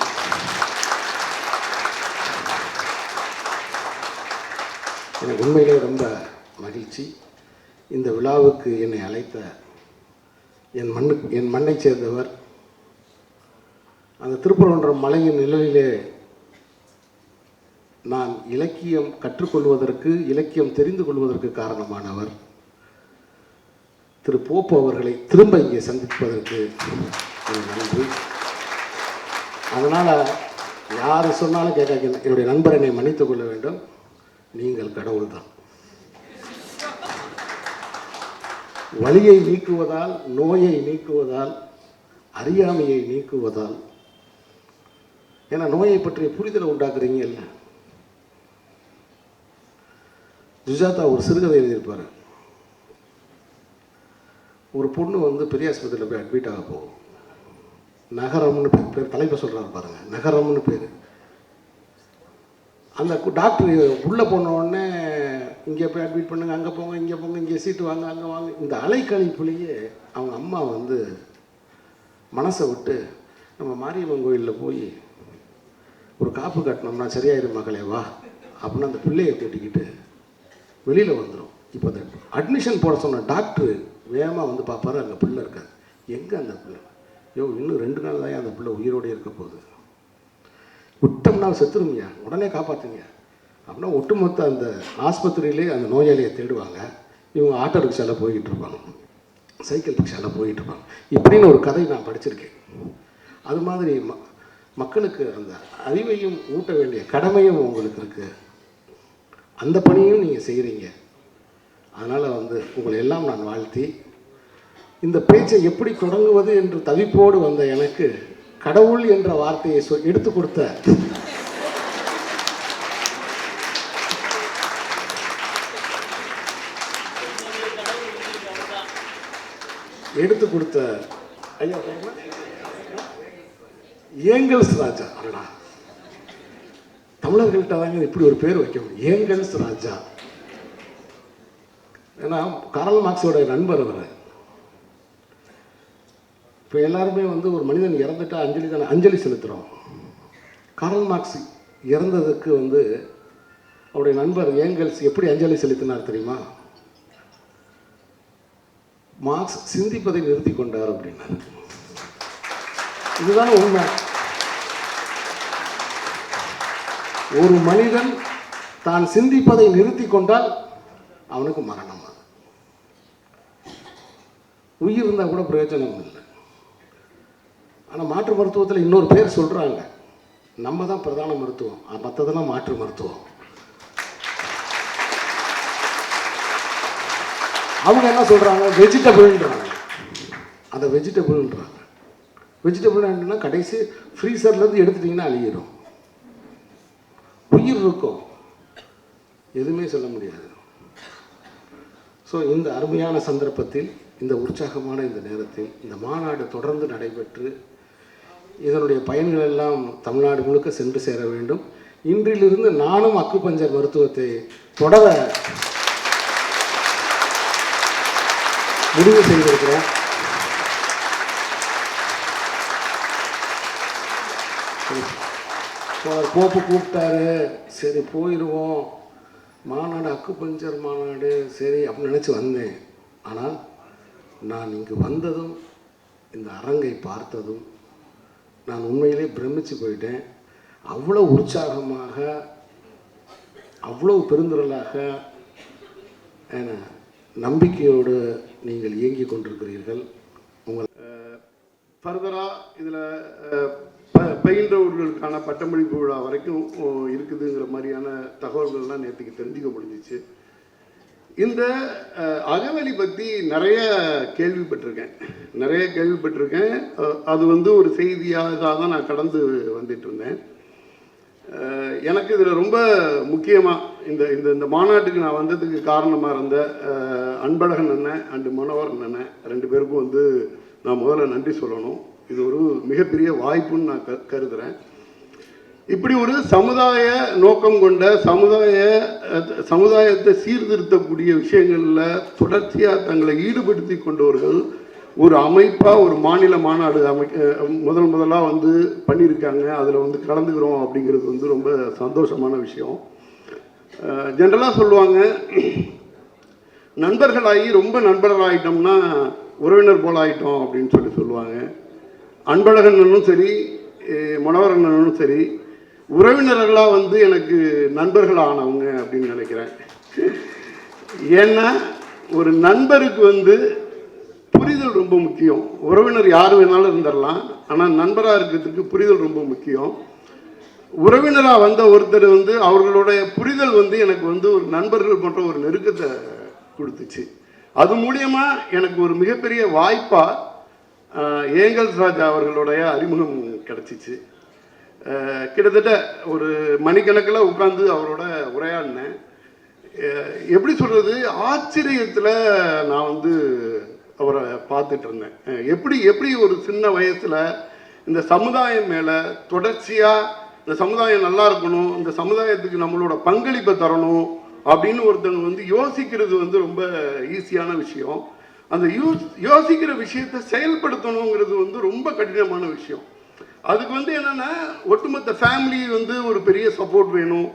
எனக்கு உண்மையிலே ரொம்ப மகிழ்ச்சி. இந்த விழாவுக்கு என்னை அழைத்த என் மண்ணை சேர்ந்தவர், அந்த திருப்பரங்குன்றம் மலையின் நிழலிலே நான் இலக்கியம் கற்றுக்கொள்வதற்கு, இலக்கியம் தெரிந்து கொள்வதற்கு காரணமானவர் திரு போப்பு அவர்களை திரும்ப இங்கே சந்திப்பதற்கு நன்றி. அதனால் யார் சொன்னாலும் கேட்க, என்னுடைய நண்பர் என்னை மன்னித்துக் கொள்ள வேண்டும், நீங்கள் கடவுள் தான். வலியை நீக்குவதால், நோயை நீக்குவதால், அறியாமையை நீக்குவதால், ஏன்னா நோயை பற்றிய புரிதலை உண்டாக்குறீங்க இல்லை. சுஜாதா ஒரு சிறுகதை எழுதியிருப்பார். ஒரு பொண்ணு வந்து பெரிய ஆஸ்பத்திரியில் போய் அட்மிட் ஆக போகும். நகரம்னு பேர், தலைப்பை சொல்கிறாரு பாருங்கள், நகரம்னு பேர். அந்த டாக்டர் உள்ளே போனோடனே இங்கே போய் அட்மிட் பண்ணுங்க, அங்கே போங்க, இங்கே போங்க, இங்கே சீட்டு வாங்க, அங்கே வாங்க. இந்த அலைக்கழிப்புலேயே அவங்க அம்மா வந்து மனசை விட்டு, நம்ம மாரியம்மன் கோயிலில் போய் ஒரு காப்பு கட்டினோம்னா சரியாயிரும் மகளே வா அப்படின்னு அந்த பிள்ளையை கூட்டிக்கிட்டு வெளியில் வந்துடும். இப்போ அந்த அட்மிஷன் போட சொன்ன டாக்டர் வேகமாக வந்து பார்ப்பாரு, அங்கே பிள்ளை இருக்காது. எங்கே அந்த பிள்ளை? இன்னும் 2 நாள் தான் அந்த பிள்ளை உயிரோடு இருக்க போகுது, விட்டோம்னா செத்துருமியா, உடனே காப்பாற்றுங்க அப்படின்னா ஒட்டுமொத்த அந்த ஆஸ்பத்திரியிலே அந்த நோயாளியை தேடுவாங்க. இவங்க ஆட்டோ ரிக்ஷாவில் போய்கிட்டு இருப்பாங்க, சைக்கிள் ரிக்ஷாவில் போய்கிட்டு இருப்பாங்க. இப்படின்னு ஒரு கதை நான் படிச்சிருக்கேன். அது மாதிரி மக்களுக்கு அந்த அறிவையும் ஊட்ட வேண்டிய கடமையும் உங்களுக்கு இருக்குது. அந்த பணியும் நீங்கள் செய்கிறீங்க. அதனால் உங்களை எல்லாம் நான் வாழ்த்தி, இந்த பேச்சை எப்படி தொடங்குவது என்று தவிப்போடு வந்த எனக்கு கடவுள் என்ற வார்த்தையை எடுத்து கொடுத்த ஐயா ஏங்கல்ஸ் ராஜா. அடடா, தமிழர்கள்ட்ட தாங்க இப்படி ஒரு பேர் வைக்க முடியும், ஏங்கல்ஸ் ராஜா. ஏன்னா கார்ல் மார்க்ஸோட நண்பர் அவர். இப்போ எல்லாருமே ஒரு மனிதன் இறந்துட்டா அஞ்சலி செலுத்துகிறோம். கார்ல் மார்க்ஸ் இறந்ததுக்கு அவருடைய நண்பர் ஏங்கல்ஸ் எப்படி அஞ்சலி செலுத்தினார் தெரியுமா? மார்க்ஸ் சிந்திப்பதை நிறுத்தி கொண்டார் அப்படின்னாரு. இதுதானே உண்மை. ஒரு மனிதன் தான் சிந்திப்பதை நிறுத்தி கொண்டால் அவனுக்கு மரணம். உயிர் இருந்தால் கூட பிரயோஜனம் இல்லை. ஆனால் மாற்று மருத்துவத்தில் இன்னொரு பேர் சொல்கிறாங்க, நம்ம தான் பிரதான மருத்துவம், மற்றதெல்லாம் மாற்று மருத்துவம். அவங்க என்ன சொல்கிறாங்க? வெஜிடபிள்ன்றாங்க. அந்த வெஜிடபிள்ன்றாங்க. வெஜிடபிள் என்னன்னா கடைசி ஃப்ரீசர்லேருந்து எடுத்துட்டிங்கன்னா அழியிடும். உயிர் இருக்கும், எதுவுமே சொல்ல முடியாது. ஸோ இந்த அருமையான சந்தர்ப்பத்தில், இந்த உற்சாகமான இந்த நேரத்தில் இந்த மாநாடு தொடர்ந்து நடைபெற்று இதனுடைய பயன்கள் எல்லாம் தமிழ்நாடு முழுக்க சென்று சேர வேண்டும். இன்றிலிருந்து நானும் அக்குபஞ்சர் மருத்துவத்தை தொடர முடிவு செய்திருக்கிறேன். கோப்பு கூப்பிட்டாரு, சரி போயிடுவோம், மாநாடு அக்குபஞ்சர் மாநாடு சரி அப்படின்னு நினச்சி வந்தேன். ஆனால் நான் இங்கு வந்ததும் இந்த அரங்கை பார்த்ததும் நான் உண்மையிலே பிரமிச்சு போயிட்டேன். அவ்வளோ உற்சாகமாக, அவ்வளோ பெருந்திரளாக, நம்பிக்கையோடு நீங்கள் இயங்கி கொண்டிருக்கிறீர்கள். உங்கள் ஃபர்தராக இதில் பயின்றவர்களுக்கான பட்டமளிப்பு விழா வரைக்கும் இருக்குதுங்கிற மாதிரியான தகவல்கள்லாம் நேற்றுக்கு தெரிஞ்சுக்க முடிஞ்சிச்சு. இந்த அகவலி பற்றி நிறைய கேள்விப்பட்டிருக்கேன். அது ஒரு செய்தியாக தான் நான் கடந்து வந்துட்டு இருந்தேன். எனக்கு இதில் ரொம்ப முக்கியமாக இந்த இந்த மாநாட்டுக்கு நான் வந்ததுக்கு காரணமாக இருந்த அன்பழகன் அண்ணன் அண்டு மனோகரன் அண்ணன் ரெண்டு பேருக்கும் நான் முதல்ல நன்றி சொல்லணும். இது ஒரு மிகப்பெரிய வாய்ப்புன்னு நான் கருதுகிறேன். இப்படி ஒரு சமுதாய நோக்கம் கொண்ட சமுதாயத்தை சீர்திருத்தக்கூடிய விஷயங்களில் தொடர்ச்சியாக தங்களை ஈடுபடுத்தி கொண்டவர்கள் ஒரு அமைப்பாக ஒரு மாநில மாநாடு முதலாக பண்ணியிருக்காங்க. அதில் கலந்துக்கிறோம் அப்படிங்கிறது ரொம்ப சந்தோஷமான விஷயம். ஜென்ரலாக சொல்லுவாங்க, நண்பர்களாகி ரொம்ப நண்பர்களாகிட்டோம்னா உறவினர் போல் ஆகிட்டோம் அப்படின்னு சொல்லுவாங்க. அன்பழகனும் சரி, மனோகரனும் சரி, உறவினர்களாக எனக்கு நண்பர்கள் ஆனவங்க அப்படின்னு நினைக்கிறேன். ஏன்னா ஒரு நண்பருக்கு புரிதல் ரொம்ப முக்கியம். உறவினர் யார் வேணாலும் இருந்துடலாம், ஆனால் நண்பராக இருக்கிறதுக்கு புரிதல் ரொம்ப முக்கியம். உறவினராக வந்த ஒருத்தர் அவர்களுடைய புரிதல் எனக்கு ஒரு நண்பர்கள் போன்ற ஒரு நெருக்கத்தை கொடுத்துச்சு. அது மூலியமாக எனக்கு ஒரு மிகப்பெரிய வாய்ப்பாக ஏங்கல்ஸ் ராஜா அவர்களுடைய அறிமுகம் கிடச்சிச்சு. கிட்டத்தட்ட ஒரு மணிக்கணக்கில் உட்காந்து அவரோட உரையாடினேன். எப்படி சொல்கிறது, ஆச்சரியத்தில் நான் அவரை பார்த்துட்டு இருந்தேன். எப்படி ஒரு சின்ன வயசில் இந்த சமுதாயம் மேலே தொடர்ச்சியாக இந்த சமுதாயம் நல்லா இருக்கணும், இந்த சமுதாயத்துக்கு நம்மளோட பங்களிப்பை தரணும் அப்படின்னு ஒருத்தவங்க யோசிக்கிறது ரொம்ப ஈஸியான விஷயம். அந்த யோசிக்கிற விஷயத்தை செயல்படுத்தணுங்கிறது ரொம்ப கடினமான விஷயம். அதுக்கு என்னென்னா ஒட்டுமொத்த ஃபேமிலி ஒரு பெரிய சப்போர்ட் வேணும்.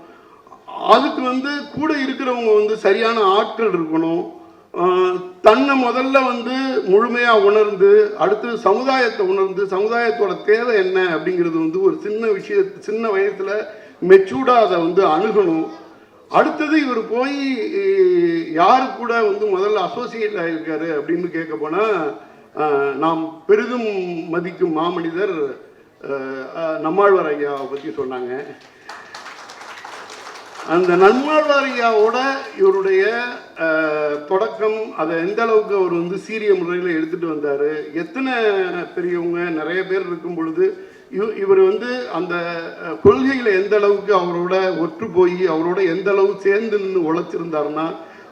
அதுக்கு கூட இருக்கிறவங்க சரியான ஆட்கள் இருக்கணும். தன்னை முதல்ல முழுமையாக உணர்ந்து அடுத்து சமுதாயத்தை உணர்ந்து சமுதாயத்தோட தேவை என்ன அப்படிங்கிறது ஒரு சின்ன வயசில் மெச்சூர்டாக அதை அணுகணும். அடுத்தது இவர் போய் யாரு கூட வந்து முதல்ல அசோசியேட் ஆகியிருக்காரு அப்படின்னு கேட்க போனால் நாம் பெரிதும் மதிக்கும் மாமனிதர் நம்மாழ்வார் ஐயாவை பற்றி சொன்னாங்க. அந்த நம்மாழ்வார் ஐயாவோட இவருடைய தொடக்கம் அதை எந்த அளவுக்கு அவர் வந்து சீரிய முறையில் எடுத்துகிட்டு வந்தார். எத்தனை பெரியவங்க நிறைய பேர் இருக்கும் பொழுது இவர் வந்து அந்த கொள்கையில் எந்த அளவுக்கு அவரோட ஒற்று போய் அவரோட எந்த அளவு சேர்ந்து நின்று உழைச்சிருந்தாருன்னா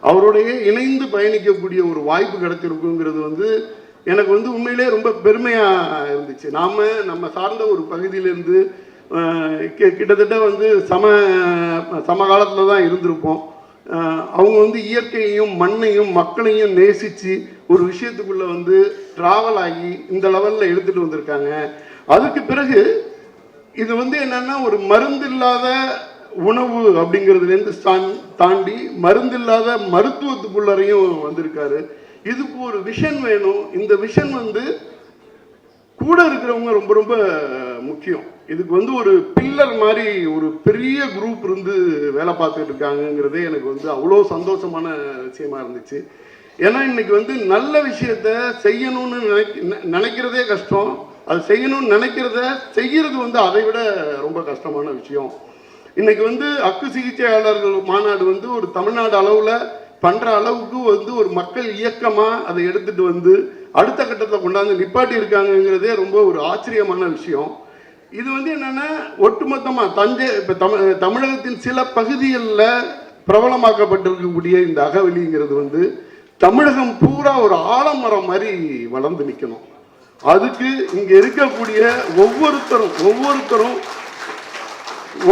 அவரோடைய இணைந்து பயணிக்கக்கூடிய ஒரு வாய்ப்பு கிடைச்சிருக்குங்கிறது வந்து எனக்கு வந்து உண்மையிலே ரொம்ப பெருமையாக இருந்துச்சு. நம்ம சார்ந்த ஒரு பகுதியிலேருந்து கிட்டத்தட்ட வந்து சமகாலத்தில் தான் இருந்திருப்போம். அவங்க வந்து இயற்கையையும் மண்ணையும் மக்களையும் நேசித்து ஒரு விஷயத்துக்குள்ளே வந்து ட்ராவல் ஆகி இந்த லெவலில் எடுத்துகிட்டு வந்திருக்காங்க. அதுக்கு பிறகு இது வந்து என்னென்னா ஒரு மருந்தில்லாத உணவு அப்படிங்கிறதுலேருந்து தாண்டி மருந்தில்லாத மருத்துவத்துக்குள்ளரையும் வந்திருக்காரு. இதுக்கு ஒரு விஷன் வேணும். இந்த விஷன் வந்து கூட இருக்கிறவங்க ரொம்ப ரொம்ப முக்கியம். இதுக்கு வந்து ஒரு பில்லர் மாதிரி ஒரு பெரிய குரூப் இருந்து வேலை பார்த்துட்டு இருக்காங்கங்கிறதே எனக்கு வந்து அவ்வளோ சந்தோஷமான விஷயமா இருந்துச்சு. ஏன்னா இன்னைக்கு வந்து நல்ல விஷயத்த செய்யணும்னு நினைக்கிறதே கஷ்டம். அது செய்யணும்னு நினைக்கிறத செய்கிறது வந்து அதை விட ரொம்ப கஷ்டமான விஷயம். இன்னைக்கு வந்து அக்கு சிகிச்சையாளர்கள் மாநாடு வந்து ஒரு தமிழ்நாடு அளவில் பண்ணுற அளவுக்கு வந்து ஒரு மக்கள் இயக்கமாக அதை எடுத்துகிட்டு வந்து அடுத்த கட்டத்தை கொண்டாந்து நிப்பாட்டி இருக்காங்கங்கிறதே ரொம்ப ஒரு ஆச்சரியமான விஷயம். இது வந்து என்னென்னா ஒட்டுமொத்தமாக இப்போ தமிழகத்தின் சில பகுதிகளில் பிரபலமாக்கப்பட்டிருக்கக்கூடிய இந்த அகவலிங்கிறது வந்து தமிழகம் பூரா ஒரு ஆலமரம் மாதிரி வளர்ந்து நிற்கணும். அதுக்கு இங்கே இருக்கக்கூடிய ஒவ்வொருத்தரும்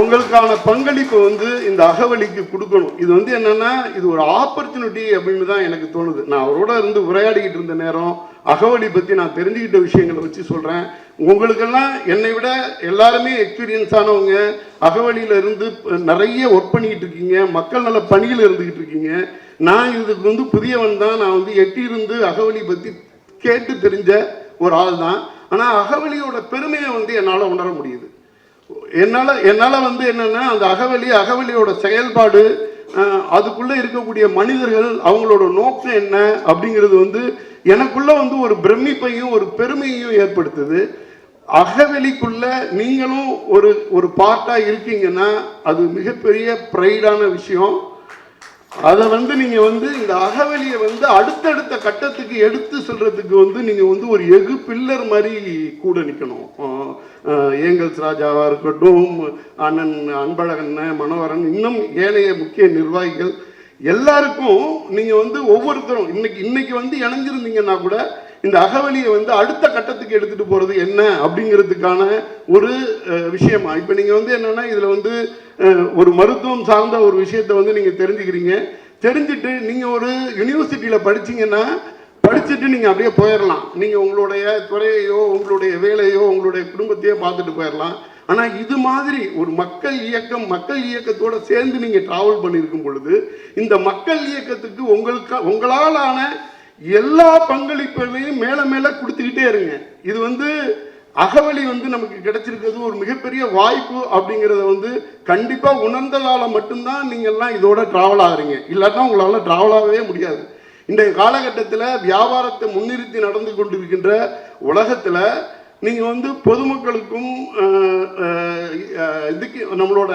உங்களுக்கான பங்களிப்பு வந்து இந்த அகவலிக்கு கொடுக்கணும். இது வந்து என்னன்னா இது ஒரு ஆப்பர்ச்சுனிட்டி அப்படின்னு தான் எனக்கு தோணுது. நான் அவரோட இருந்து உரையாடிக்கிட்டு இருந்த நேரம் அகவலி பற்றி நான் தெரிஞ்சுக்கிட்ட விஷயங்களை வச்சு சொல்கிறேன். உங்களுக்கெல்லாம் என்னை விட எல்லாருமே எக்ஸ்பீரியன்ஸ் ஆனவங்க, அகவலியில் இருந்து நிறைய ஒர்க் பண்ணிக்கிட்டு இருக்கீங்க, மக்கள் நல பணியில் இருந்துக்கிட்டு இருக்கீங்க. நான் இதுக்கு வந்து புதியவன் தான். நான் வந்து எட்டியிருந்து அகவலி பற்றி கேட்டு தெரிஞ்ச ஒரு ஆள் தான். ஆனால் அகவலியோட பெருமையை வந்து என்னால் உணர முடியுது. என்னால் வந்து என்னென்னா அந்த அகவலியோட செயல்பாடு, அதுக்குள்ளே இருக்கக்கூடிய மனிதர்கள், அவங்களோட நோக்கம் என்ன அப்படிங்கிறது வந்து எனக்குள்ள வந்து ஒரு பிரமிப்பையும் ஒரு பெருமையையும் ஏற்படுத்துது. அகவலிக்குள்ள நீங்களும் ஒரு பார்ட்டாக இருக்கீங்கன்னா அது மிகப்பெரிய ப்ரைடான விஷயம். அதை வந்து நீங்கள் வந்து இந்த அகவலியை வந்து அடுத்தடுத்த கட்டத்துக்கு எடுத்து சொல்கிறதுக்கு வந்து நீங்கள் வந்து ஒரு எஃகு பில்லர் மாதிரி கூட நிற்கணும். ஏங்கல்ஸ் ராஜாவாக இருக்கட்டும், அண்ணன் அன்பழகன், மனோகரன், இன்னும் ஏனைய முக்கிய நிர்வாகிகள் எல்லாருக்கும் நீங்கள் வந்து ஒவ்வொருத்தரும் இன்னைக்கு வந்து இணைஞ்சிருந்தீங்கன்னா கூட இந்த அகவலியை வந்து அடுத்த கட்டத்துக்கு எடுத்துகிட்டு போகிறது என்ன அப்படிங்கிறதுக்கான ஒரு விஷயமா. இப்போ நீங்கள் வந்து என்னென்னா இதில் வந்து ஒரு மருத்துவம் சார்ந்த ஒரு விஷயத்தை வந்து நீங்கள் தெரிஞ்சுட்டு நீங்கள் ஒரு யூனிவர்சிட்டியில் படிச்சுட்டு நீங்கள் அப்படியே போயிடலாம். நீங்கள் உங்களுடைய துறையையோ உங்களுடைய வேலையோ உங்களுடைய குடும்பத்தையோ பார்த்துட்டு போயிடலாம். ஆனால் இது மாதிரி ஒரு மக்கள் இயக்கத்தோடு சேர்ந்து நீங்கள் ட்ராவல் பண்ணியிருக்கும் பொழுது இந்த மக்கள் இயக்கத்துக்கு உங்களாலான எல்லா பங்களிப்புகளையும் மேலே கொடுத்துக்கிட்டே இருங்க. இது வந்து அகவலி வந்து நமக்கு கிடைச்சிருக்கிறது ஒரு மிகப்பெரிய வாய்ப்பு அப்படிங்கிறத வந்து கண்டிப்பாக உணர்ந்ததால் மட்டும்தான் நீங்கள்லாம் இதோட ட்ராவல் ஆகுறீங்க. இல்லாட்டா உங்களால் ட்ராவல் ஆகவே முடியாது. இன்றைய காலகட்டத்தில் வியாபாரத்தை முன்னிறுத்தி நடந்து கொண்டிருக்கின்ற உலகத்தில் நீங்கள் வந்து பொதுமக்களுக்கும் இதுக்கு நம்மளோட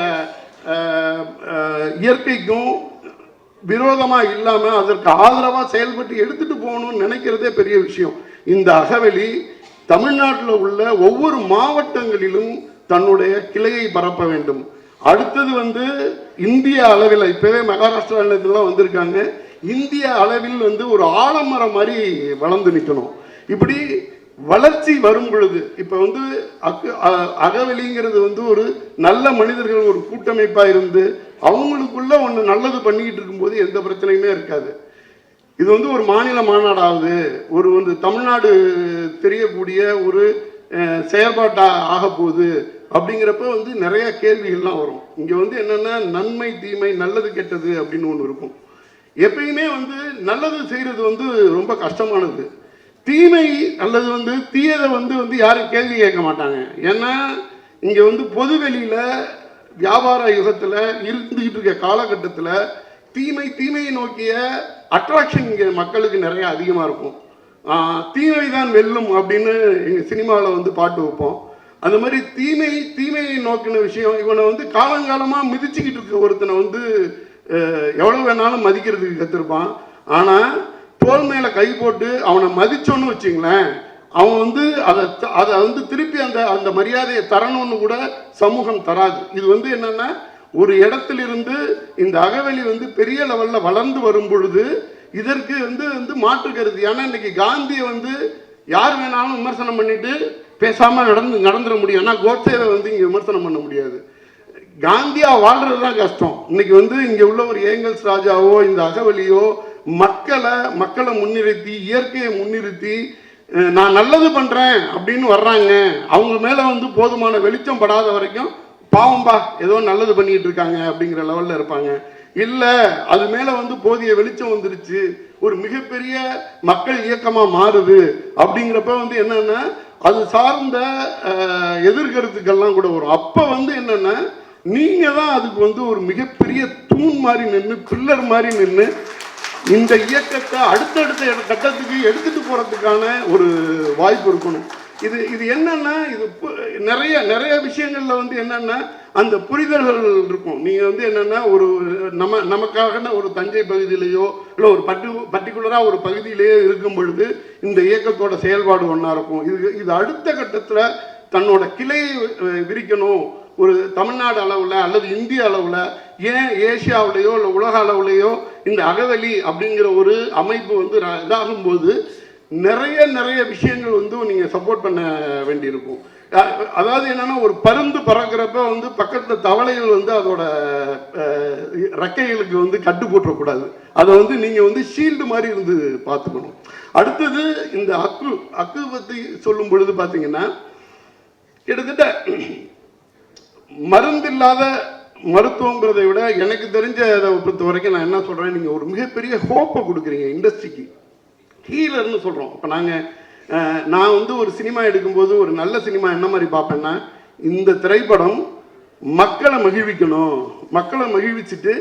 இயற்கைக்கும் விரோதமாக இல்லாமல் அதற்கு ஆதரவாக செயல்பட்டு எடுத்துகிட்டு போகணும்னு நினைக்கிறதே பெரிய விஷயம். இந்த அகவலி தமிழ்நாட்டில் உள்ள ஒவ்வொரு மாவட்டங்களிலும் தன்னுடைய கிளையை பரப்ப வேண்டும். அடுத்தது வந்து இந்திய அளவில் இப்போவே மகாராஷ்டிராலாம் வந்திருக்காங்க. இந்திய அளவில் வந்து ஒரு ஆலமரம் மாதிரி வளர்ந்து நிற்கணும். இப்படி வளர்ச்சி வரும் பொழுது இப்போ வந்து அகவலிங்கிறது வந்து ஒரு நல்ல மனிதர்கள் ஒரு கூட்டமைப்பாக இருந்து அவங்களுக்குள்ள ஒன்று நல்லது பண்ணிக்கிட்டு இருக்கும்போது எந்த பிரச்சனையுமே இருக்காது. இது வந்து ஒரு மாநில மாநாடாவது ஒரு தமிழ்நாடு தெரியக்கூடிய ஒரு செயல்பாட்டாக ஆக போகுது அப்படிங்கிறப்ப வந்து நிறைய கேள்விகள்லாம் வரும். இங்கே வந்து என்னென்னா நன்மை தீமை நல்லது கெட்டது அப்படின்னு ஒன்று இருக்கும். எப்பயுமே வந்து நல்லது செய்கிறது வந்து ரொம்ப கஷ்டமானது. தீமை அல்லது வந்து தீயதை வந்து யாரும் கேள்வி கேட்க மாட்டாங்க. ஏன்னா இங்கே வந்து பொதுவெளியில் வியாபார யுகத்தில் இருந்துகிட்டு இருக்க காலகட்டத்தில் தீமையை நோக்கிய அட்ராக்ஷன் இங்கே மக்களுக்கு நிறைய அதிகமாக இருக்கும். தீமை தான் வெல்லும் அப்படின்னு எங்கள் சினிமாவில் வந்து பாட்டு வைப்போம். அந்த மாதிரி தீமையை நோக்கின விஷயம், இவனை வந்து காலங்காலமாக மிதிச்சுக்கிட்டு இருக்க ஒருத்தனை வந்து எவ்வளோ வேணாலும் மதிக்கிறதுக்கு கற்றுருப்பான். ஆனால் தோல் மேலே கை போட்டு அவனை மதிச்சோன்னு வச்சுங்களேன், அவன் வந்து அதை வந்து திருப்பி அந்த மரியாதையை தரணும்னு கூட சமூகம் தராது. இது வந்து என்னன்னா, ஒரு இடத்திலிருந்து இந்த அகவெளி வந்து பெரிய லெவலில் வளர்ந்து வரும் பொழுது இதற்கு வந்து மாற்று கருது. ஏன்னா இன்னைக்கு காந்தியை வந்து யார் வேணாலும் விமர்சனம் பண்ணிட்டு பேசாமல் நடந்துட முடியும். ஆனால் கோட்சேவை வந்து இங்கே விமர்சனம் பண்ண முடியாது. காந்தியா வாழ்றது தான் கஷ்டம். இன்னைக்கு வந்து இங்கே உள்ள ஒரு ஏங்கல்ஸ் ராஜாவோ இந்த அகவலியோ மக்களை முன்னிறுத்தி, இயற்கையை முன்னிறுத்தி நான் நல்லது பண்ணுறேன் அப்படின்னு வர்றாங்க. அவங்க மேலே வந்து போதுமான வெளிச்சம் படாத வரைக்கும் பாவம்பா ஏதோ நல்லது பண்ணிட்டு இருக்காங்க அப்படிங்கிற லெவலில் இருப்பாங்க. இல்லை, அது மேலே வந்து போதிய வெளிச்சம் வந்துருச்சு, ஒரு மிகப்பெரிய மக்கள் இயக்கமாக மாறுது அப்படிங்கிறப்ப வந்து என்னென்னா அது சார்ந்த எதிர்கருத்துக்கள்லாம் கூட வரும். அப்போ வந்து என்னென்னா நீங்கள் தான் அதுக்கு வந்து ஒரு மிகப்பெரிய தூண் மாதிரி நின்று, பில்லர் மாதிரி நின்று இந்த இயக்கத்தை அடுத்தடுத்த கட்டத்துக்கு எடுத்துட்டு போறதுக்கான ஒரு வாய்ப்பு இருக்கணும். இது என்னன்னா, இது நிறைய விஷயங்கள்ல வந்து என்னன்னா அந்த புரிதல்கள் இருக்கும். நீங்க வந்து என்னன்னா ஒரு நமக்காக ஒரு தஞ்சை பகுதியிலேயோ இல்லை ஒரு பர்டிகுலரா ஒரு பகுதியிலேயோ இருக்கும் பொழுது இந்த இயக்கத்தோட செயல்பாடு ஒன்றா இருக்கும். இது அடுத்த கட்டத்தில் தன்னோட கிளையை விரிக்கணும். ஒரு தமிழ்நாடு அளவில் அல்லது இந்திய அளவில், ஏன் ஏசியாவிலேயோ இல்லை உலக அளவுலேயோ இந்த அகவெளி அப்படிங்கிற ஒரு அமைப்பு வந்து இதாகும்போது நிறைய விஷயங்கள் வந்து நீங்கள் சப்போர்ட் பண்ண வேண்டியிருக்கும். அதாவது என்னன்னா, ஒரு பருந்து பறக்கிறப்ப வந்து பக்கத்தில் தவளைகள் வந்து அதோட ரெக்கைகளுக்கு வந்து கட்டு போட்டுறக்கூடாது. அதை வந்து நீங்கள் வந்து ஷீல்டு மாதிரி இருந்து பார்த்துக்கணும். அடுத்தது இந்த அக்கு பற்றி சொல்லும் பொழுது பார்த்தீங்கன்னா, கிட்டத்தட்ட மருந்தில்லாத மருத்துவங்கிறதை விட எனக்கு தெரிஞ்சதை பொறுத்த வரைக்கும் நான் என்ன சொல்கிறேன், நீங்கள் ஒரு மிகப்பெரிய ஹோப்பை கொடுக்குறீங்க இண்டஸ்ட்ரிக்கு. ஹீலர்னு சொல்கிறோம். இப்போ நான் வந்து ஒரு சினிமா எடுக்கும்போது ஒரு நல்ல சினிமா என்ன மாதிரி பார்ப்பேன்னா, இந்த திரைப்படம் மக்களை மகிழ்விக்கணும், மக்களை மகிழ்விச்சுட்டு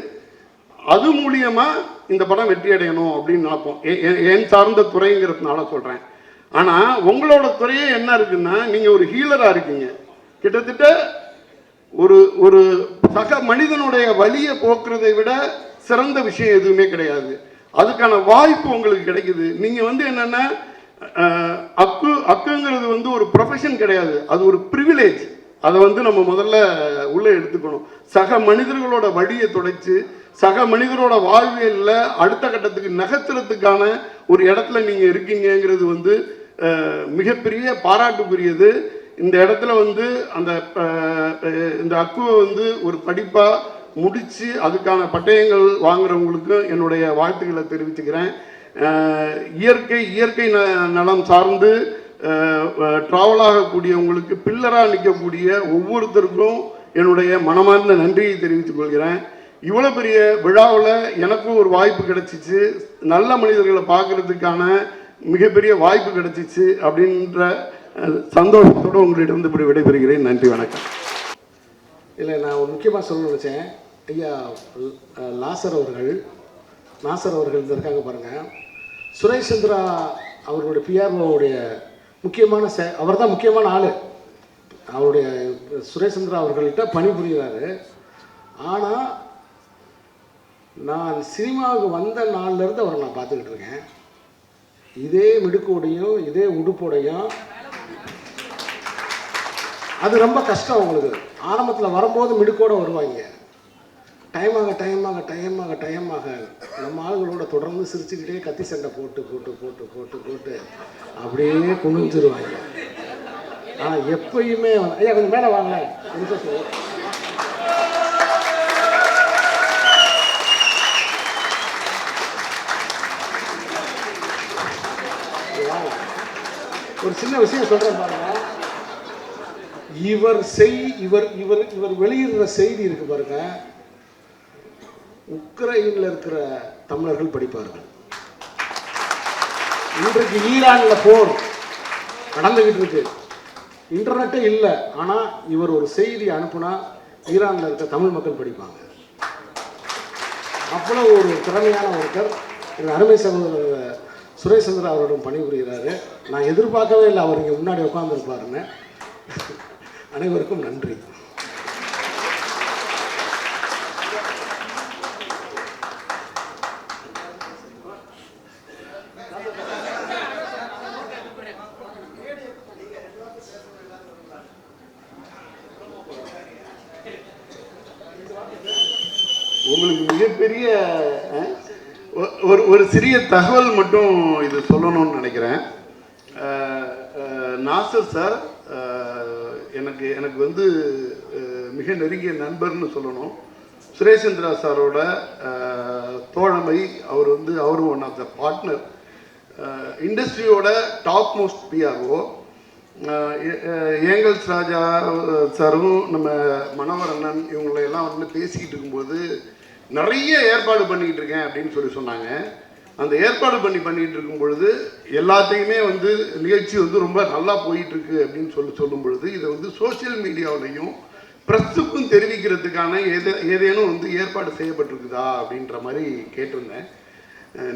அது மூலியமாக இந்த படம் வெற்றி அடையணும் அப்படின்னு நினைப்போம். என் சார்ந்த துறைங்கிறதுனால சொல்கிறேன். ஆனால் உங்களோட துறையே என்ன இருக்குன்னா, நீங்கள் ஒரு ஹீலராக இருக்கீங்க. கிட்டத்தட்ட ஒரு சக மனிதனுடைய வலியை போக்குறதை விட சிறந்த விஷயம் எதுவுமே கிடையாது. அதுக்கான வாய்ப்பு உங்களுக்கு கிடைக்குது. நீங்கள் வந்து என்னென்னா, அக்குங்கிறது வந்து ஒரு ப்ரொஃபஷன் கிடையாது, அது ஒரு ப்ரிவிலேஜ். அதை வந்து நம்ம முதல்ல உள்ளே எடுத்துக்கணும். சக மனிதர்களோட வழியை துடைச்சு சக மனிதரோட வாழ்வியலில் அடுத்த கட்டத்துக்கு நகர்த்துறதுக்கான ஒரு இடத்துல நீங்கள் இருக்கீங்கிறது வந்து மிகப்பெரிய பாராட்டுக்குரியது. இந்த இடத்துல வந்து இந்த அக்குவை வந்து ஒரு படிப்பாக முடித்து அதுக்கான பட்டயங்கள் வாங்குறவங்களுக்கு என்னுடைய வாழ்த்துக்களை தெரிவிச்சுக்கிறேன். இயற்கை நலம் சார்ந்து ட்ராவல் ஆகக்கூடியவங்களுக்கு பில்லராக நிற்கக்கூடிய ஒவ்வொருத்தருக்கும் என்னுடைய மனமார்ந்த நன்றியை தெரிவித்துக் கொள்கிறேன். இவ்வளோ பெரிய விழாவில் எனக்கும் ஒரு வாய்ப்பு கிடைச்சிச்சு, நல்ல மனிதர்களை பார்க்கறதுக்கான மிகப்பெரிய வாய்ப்பு கிடைச்சிச்சு அப்படின்ற சந்தோஷத்தோடு உங்களிடம் இப்படி விடைபெறுகிறேன். நன்றி, வணக்கம். இல்லை, நான் ஒரு முக்கியமாக சொல்ல நினச்சேன். ஐயா நாசர் அவர்கள் இருக்காங்க பாருங்கள். சுரேஷ் சந்திரா அவர்களுடைய பிஆர்ஓவுடைய முக்கியமான அவர் தான் முக்கியமான ஆள். அவருடைய சுரேஷ் சந்திரா அவர்கள்ட்ட பணிபுரிகிறாரு. ஆனால் நான் சினிமாவுக்கு வந்த நாள்லேருந்து அவரை நான் பார்த்துக்கிட்டு இருக்கேன். இதே மிடுக்கோடையும் இதே உடுப்போடையும். அது ரொம்ப கஷ்டம் உங்களுக்கு. ஆரம்பத்தில் வரும்போது மிடுக்கோடு வருவாங்க. டைமாக நம்ம ஆளுகளோட தொடர்ந்து சிரிச்சுக்கிட்டே கத்தி சண்டை போட்டு போட்டு போட்டு போட்டு போட்டு அப்படியே குனிஞ்சிருவாங்க. ஆனால் எப்பயுமே ஐயா கொஞ்சம் மேலே வாங்க. ஒரு சின்ன விஷயம் சொல்கிறேன் பாருங்க. இவர் வெளியிடுற செய்தி இருக்கு பாருங்க, உக்ரைனில் இருக்கிற தமிழர்கள் படிப்பார்கள். இன்றைக்கு ஈரானில் போர் நடந்துகிட்டு இருக்கு, இன்டர்நெட்டே இல்லை. ஆனால் இவர் ஒரு செய்தி அனுப்புனா ஈரானில் இருக்க தமிழ் மக்கள் படிப்பாங்க. அவ்வளோ ஒரு திறமையான ஒருத்தர் எங்கள் அருமை சகோதரர் சுரேஷ் சந்திரா அவரிடம் பணிபுரிகிறாரு. நான் எதிர்பார்க்கவே இல்லை அவர் இங்கே முன்னாடி உட்காந்துருப்பாருன்னு. அனைவருக்கும் நன்றி. உங்களுக்கு மிகப்பெரிய ஒரு சிறிய தகவல் மட்டும் இது சொல்லணும்னு நினைக்கிறேன். நாசர் சார் எனக்கு வந்து மிக நெருங்கிய நண்பர்னு சொல்லணும். சுரேஷ் சந்திரா சாரோட தோழமை. அவரும் ஒன் ஆஃப் த பார்ட்னர். இண்டஸ்ட்ரியோட top most PRO. Engels Raja சாரும் நம்ம மனோகரண்ணன் இவங்களையெல்லாம் வந்து பேசிக்கிட்டு இருக்கும்போது நிறைய ஏற்பாடு பண்ணிக்கிட்டு இருக்கேன் அப்படின்னு சொன்னாங்க. அந்த ஏற்பாடு பண்ணிக்கிட்டு இருக்கும் பொழுது எல்லாத்தையுமே வந்து நிகழ்ச்சி வந்து ரொம்ப நல்லா போயிட்டுருக்கு அப்படின்னு சொல்லும் பொழுது இதை வந்து சோசியல் மீடியாவிலையும் ப்ரெஸ்ஸுக்கும் தெரிவிக்கிறதுக்கான ஏதேனும் வந்து ஏற்பாடு செய்யப்பட்டிருக்குதா அப்படின்ற மாதிரி கேட்டிருந்தேன்.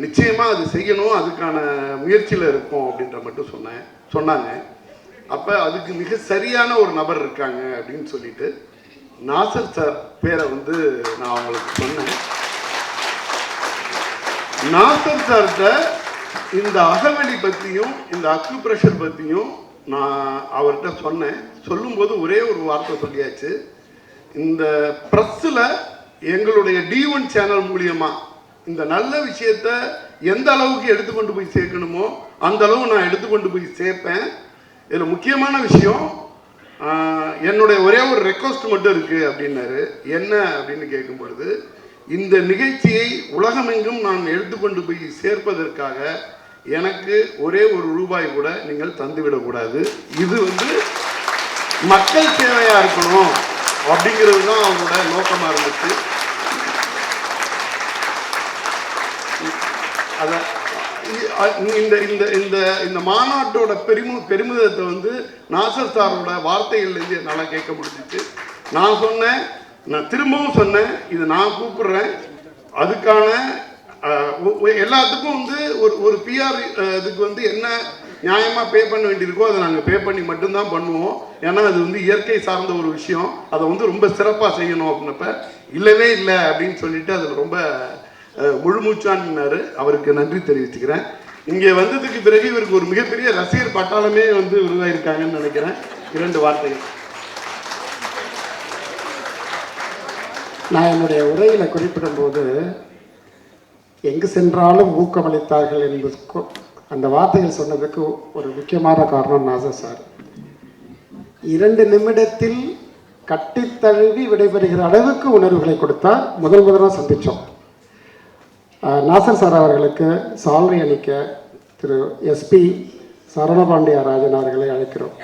நிச்சயமாக அது செய்யணும், அதுக்கான முயற்சியில் இருக்கும் அப்படின்ற மட்டும் சொன்னாங்க. அப்போ அதுக்கு மிக சரியான ஒரு நபர் இருக்காங்க அப்படின்னு சொல்லிட்டு நாசர் சார் பேரை வந்து நான் அவங்களுக்கு சொன்னேன். நாசர் சார்கிட்ட இந்த அகவெளி பற்றியும் இந்த அக்குப்ரெஷர் பற்றியும் நான் அவர்கிட்ட சொன்னேன். சொல்லும்போது ஒரே ஒரு வார்த்தை சொல்லியாச்சு. இந்த ப்ரெஸ்ஸில் எங்களுடைய D1 சேனல் மூலியமாக இந்த நல்ல விஷயத்த எந்த அளவுக்கு எடுத்துக்கொண்டு போய் சேர்க்கணுமோ அந்த அளவு நான் எடுத்துக்கொண்டு போய் சேர்ப்பேன். இதில் முக்கியமான விஷயம், என்னுடைய ஒரே ஒரு ரெக்வஸ்ட் மட்டும் இருக்குது அப்படின்னாரு. என்ன அப்படின்னு கேட்கும் பொழுது, இந்த நிகழ்ச்சியை உலகமெங்கும் நான் எடுத்துக்கொண்டு போய் சேர்ப்பதற்காக எனக்கு ஒரே ஒரு ரூபாய் கூட நீங்கள் தந்துவிடக்கூடாது. இது வந்து மக்கள் சேவையாக இருக்கணும் அப்படிங்கிறது தான் அவங்களோட நோக்கமாக இருந்துச்சு. அதை இந்த மாநாட்டோட பெருமிதத்தை வந்து நாசர் சாரோட வார்த்தைகள்லேருந்து என்னால் கேட்க முடிஞ்சிச்சு. நான் திரும்பவும் சொன்னேன், இது நான் கூப்பிடுறேன். அதுக்கான எல்லாத்துக்கும் வந்து ஒரு பிஆர் இதுக்கு வந்து என்ன நியாயமாக பே பண்ண வேண்டியிருக்கோ அதை நாங்கள் பே பண்ணி மட்டும்தான் பண்ணுவோம். ஏன்னா அது வந்து இயற்கை சார்ந்த ஒரு விஷயம், அதை வந்து ரொம்ப சிறப்பாக செய்யணும் அப்படின்னப்ப இல்லவே இல்லை அப்படின்னு சொல்லிட்டு அதில் ரொம்ப முழுமூச்சான்னாரு. அவருக்கு நன்றி தெரிவிச்சுக்கிறேன். இங்கே வந்ததுக்கு பிறகு இவருக்கு ஒரு மிகப்பெரிய ரசிகர் பட்டாளமே வந்து உருவாயிருக்காங்கன்னு நினைக்கிறேன். 2 வார்த்தைகள். நான் என்னுடைய உரையில் குறிப்பிடும்போது எங்கு சென்றாலும் ஊக்கமளித்தார்கள் என்பது அந்த வார்த்தைகள் சொன்னதுக்கு ஒரு முக்கியமான காரணம் நாசர் சார். 2 நிமிடத்தில் கட்டித்தழுவி விடைபெறுகிற அளவுக்கு உணர்வுகளை கொடுத்தார். முதலாக சந்தித்தோம். நாசர் சார் அவர்களுக்கு சால்வை அளிக்க திரு SP சரவணபாண்டிய ராஜன் அவர்களை அழைக்கிறோம்.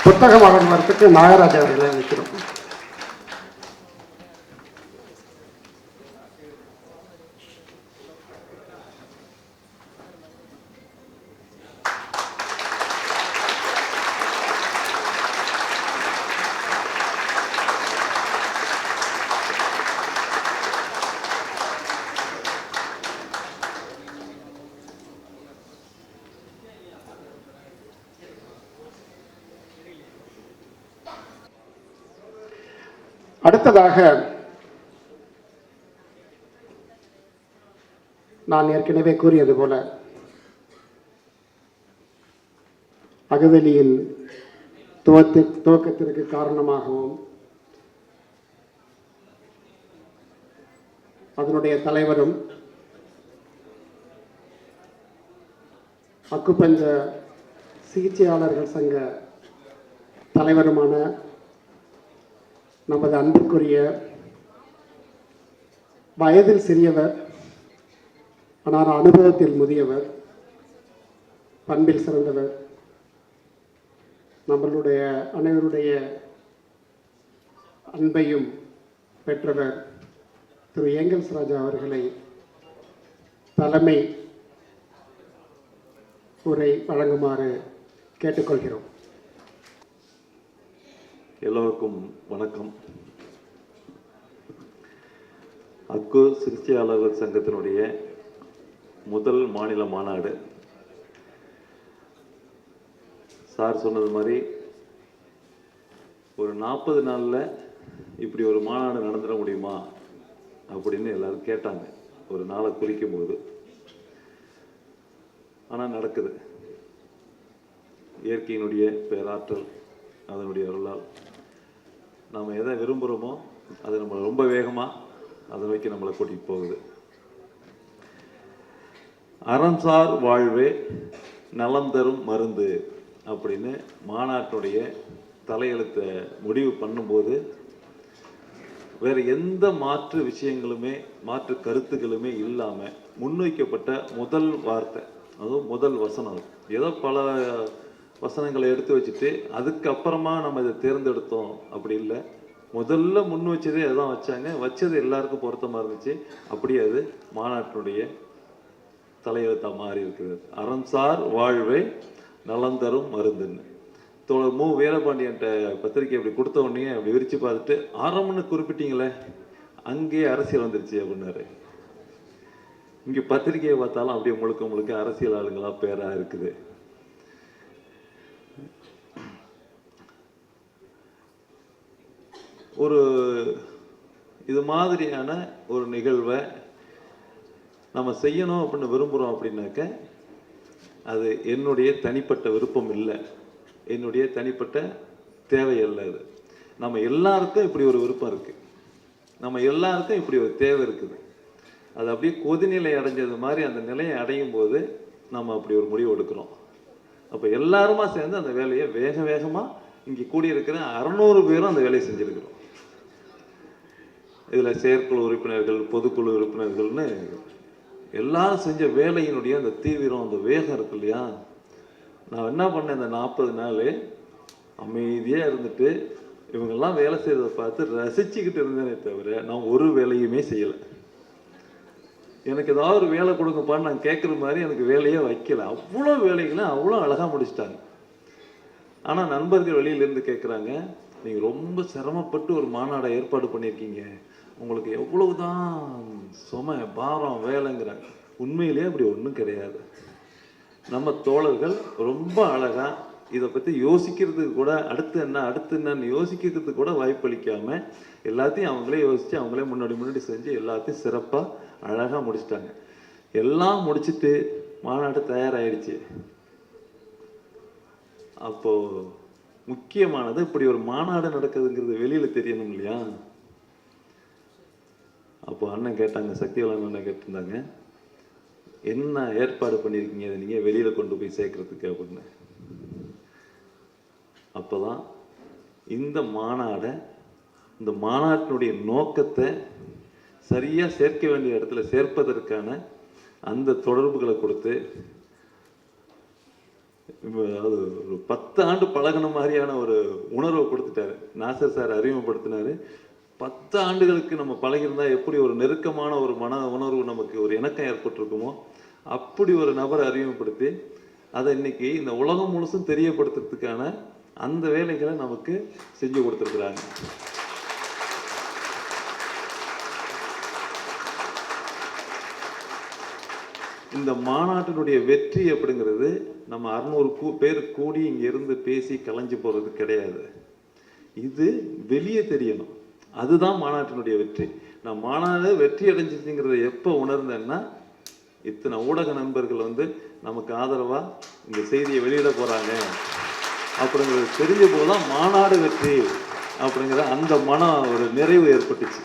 புத்தக வழங்குவதற்கு நாகராஜ் அவர்களை அழைக்கிறோம். அடுத்ததாக நான் ஏற்கனவே கூறியது போல அகவெளியின் துவக்கத்திற்கு காரணமாகவும் அதனுடைய தலைவரும் அக்குப்பஞ்ச சிகிச்சையாளர்கள் சங்க தலைவருமான நமது அன்புக்குரிய வயதில் சிறியவர் ஆனால் அனுபவத்தில் முதியவர் பண்பில் சிறந்தவர், நம்மளுடைய அனைவருடைய அன்பையும் பெற்றவர் திரு ஏங்கல்ஸ் ராஜா அவர்களை தலைமை உரை வழங்குமாறு கேட்டுக்கொள்கிறோம். எல்லோருக்கும் வணக்கம். அக்கு சிகிச்சையாளர்கள் சங்கத்தினுடைய முதல் மாநில மாநாடு. சார் சொன்னது மாதிரி ஒரு 40 நாளில் இப்படி ஒரு மாநாடு நடந்துட முடியுமா அப்படின்னு எல்லாரும் கேட்டாங்க ஒரு நாளை குறிக்கும் போது. ஆனால் நடக்குது. இயற்கையினுடைய பேராற்றல், அதனுடைய அருளால் நாம் எதை விரும்புகிறோமோ அது நம்மளை ரொம்ப வேகமாக அதை நோக்கி நம்மளை கூட்டிகிட்டு போகுது. அறம்சார் வாழ்வே நலம் தரும் மருந்து அப்படின்னு மாநாட்டுடைய தலையெழுத்தை முடிவு பண்ணும்போது வேறு எந்த மாற்று விஷயங்களுமே மாற்று கருத்துக்களுமே இல்லாமல் முன்வைக்கப்பட்ட முதல் வார்த்தை, அதுவும் முதல் வசனம். ஏதோ பல வசனங்களை எடுத்து வச்சுட்டு அதுக்கப்புறமா நம்ம இதை தேர்ந்தெடுத்தோம் அப்படி இல்லை. முதல்ல முன் வச்சதே அதான் வச்சாங்க. வச்சது எல்லாருக்கும் பொருத்தமாக இருந்துச்சு. அப்படியே அது மாநாட்டினுடைய தலையெழுத்தாக மாறி இருக்குது. அறம்சார் வாழ்வை நலம் தரும் மருந்துன்னு தோழர் மு வீரபாண்டியன்ட்ட பத்திரிக்கை அப்படி கொடுத்த உடனே அப்படி விரித்து பார்த்துட்டு ஆரம்பம்னு குறிப்பிட்டீங்களே, அங்கேயே அரசியல் வந்துருச்சு அப்படின்னாரு. இங்கே பத்திரிக்கையை பார்த்தாலும் அப்படியே முழுக்க முழுக்க அரசியல் ஆளுங்களாக பேராக இருக்குது. ஒரு இது மாதிரியான ஒரு நிகழ்வை நம்ம செய்யணும் அப்படின்னு விரும்புகிறோம் அப்படின்னாக்க அது என்னுடைய தனிப்பட்ட விருப்பம் இல்லை, என்னுடைய தனிப்பட்ட தேவை அல்ல. அது நம்ம எல்லாருக்கும் இப்படி ஒரு விருப்பம் இருக்குது, நம்ம எல்லாருக்கும் இப்படி ஒரு தேவை இருக்குது. அது அப்படியே கொதிநிலை அடைஞ்சது மாதிரி அந்த நிலையை அடையும் போது நம்ம அப்படி ஒரு முடிவு எடுக்கிறோம். அப்போ எல்லாருமா சேர்ந்து அந்த வேலையை வேக வேகமாக இங்கே கூடியிருக்கிற 600 பேரும் அந்த வேலையை செஞ்சுருக்கிறோம். இதில் செயற்குழு உறுப்பினர்கள், பொதுக்குழு உறுப்பினர்கள்னு எல்லாரும் செஞ்ச வேலையினுடைய அந்த தீவிரம், அந்த வேகம் இருக்கு இல்லையா. நான் என்ன பண்ணேன், இந்த 40 நாள் அமைதியாக இருந்துட்டு இவங்கெல்லாம் வேலை செய்கிறத பார்த்து ரசிச்சுக்கிட்டு இருந்தேனே தவிர நான் ஒரு வேலையுமே செய்யலை. எனக்கு ஏதாவது ஒரு வேலை கொடுங்கப்பான்னு நான் கேட்குற மாதிரி எனக்கு வேலையே வைக்கல. அவ்வளோ வேலைகளை அவ்வளோ அழகாக முடிச்சிட்டாங்க. ஆனால் நண்பர்கள் வெளியிலேருந்து கேட்குறாங்க, நீங்கள் ரொம்ப சிரமப்பட்டு ஒரு மாநாடை ஏற்பாடு பண்ணியிருக்கீங்க, உங்களுக்கு எவ்வளவுதான் சுமை பாரம் வேலைங்கிறாங்க. உண்மையிலேயே அப்படி ஒன்றும் கிடையாது. நம்ம தோழர்கள் ரொம்ப அழகாக இதை பற்றி யோசிக்கிறதுக்கு கூட அடுத்து என்னன்னு யோசிக்கிறதுக்கு கூட வாய்ப்பளிக்காமல் எல்லாத்தையும் அவங்களே யோசித்து அவங்களே முன்னாடி செஞ்சு எல்லாத்தையும் சிறப்பாக அழகாக முடிச்சிட்டாங்க. எல்லாம் முடிச்சுட்டு மாநாடு தயாராகிடுச்சு. அப்போது முக்கியமானது இப்படி ஒரு மாநாடு நடக்குதுங்கிறது வெளியில் தெரியணும் இல்லையா. அப்போ அண்ணன் கேட்டாங்க, சக்திவேலன் அண்ணன் கேட்டிருந்தாங்க, என்ன ஏற்பாடு பண்ணியிருக்கீங்க அதை நீங்கள் வெளியில் கொண்டு போய் சேர்க்கறதுக்கு அப்படின்னு. அப்போ தான் இந்த மாநாட்டினுடைய நோக்கத்தை சரியாக சேர்க்க வேண்டிய இடத்துல சேர்ப்பதற்கான அந்த தொடர்புகளை கொடுத்து அது ஒரு 10 ஆண்டு பழகின மாதிரியான ஒரு உணர்வை கொடுத்துட்டாரு. நாசர் சார் அறிமுகப்படுத்தினாரு. 10 ஆண்டுகளுக்கு நம்ம பழகிருந்தா எப்படி ஒரு நெருக்கமான ஒரு மன உணர்வு, நமக்கு ஒரு இணக்கம் ஏற்பட்டிருக்குமோ அப்படி ஒரு நபரை அறிமுகப்படுத்தி அதை இன்னைக்கு இந்த உலகம் முழுசும் தெரியப்படுத்துறதுக்கான அந்த வேலைகளை நமக்கு செஞ்சு கொடுத்துருக்குறாங்க. இந்த மாநாட்டினுடைய வெற்றி அப்படிங்கிறது நம்ம 600 பேர் கூடி இங்கிருந்து பேசி கலைஞ்சு போகிறது கிடையாது. இது வெளியே தெரியணும். அதுதான் மாநாட்டினுடைய வெற்றி. நான் மாநாடு வெற்றி அடைஞ்சிச்சுங்கிறத எப்போ உணர்ந்தேன்னா, இத்தனை ஊடக நண்பர்கள் நமக்கு ஆதரவாக இந்த செய்தியை வெளியிட போகிறாங்க அப்படிங்கிறது தெரிஞ்ச போது தான் மாநாடு வெற்றி அப்படிங்கிற அந்த ஒரு நிறைவு ஏற்பட்டுச்சு.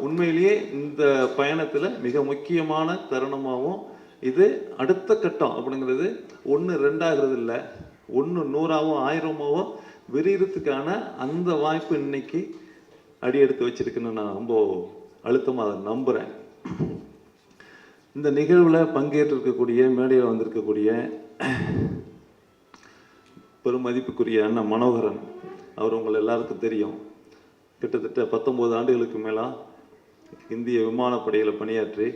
உண்மையிலேயே இந்த பயணத்தில் மிக முக்கியமான தருணமாகவும் இது அடுத்த கட்டம் அப்படிங்கிறது 1 2 இல்லை, 1 100ஆகவும் 1000ஆகவும் விரிகிறதுக்கான அந்த வாய்ப்பு இன்னைக்கு அடி எடுத்து வச்சிருக்குன்னு நான் ரொம்ப அழுத்தமாக அதை நம்புகிறேன். இந்த நிகழ்வில் பங்கேற்றிருக்கக்கூடிய மேடையில் வந்திருக்கக்கூடிய பெரும் மதிப்புக்குரிய அண்ணன் மனோகரன், அவர் உங்கள் எல்லாருக்கும் தெரியும். கிட்டத்தட்ட 19 ஆண்டுகளுக்கு மேலா இந்திய விமானப்படையில் பணியாற்றி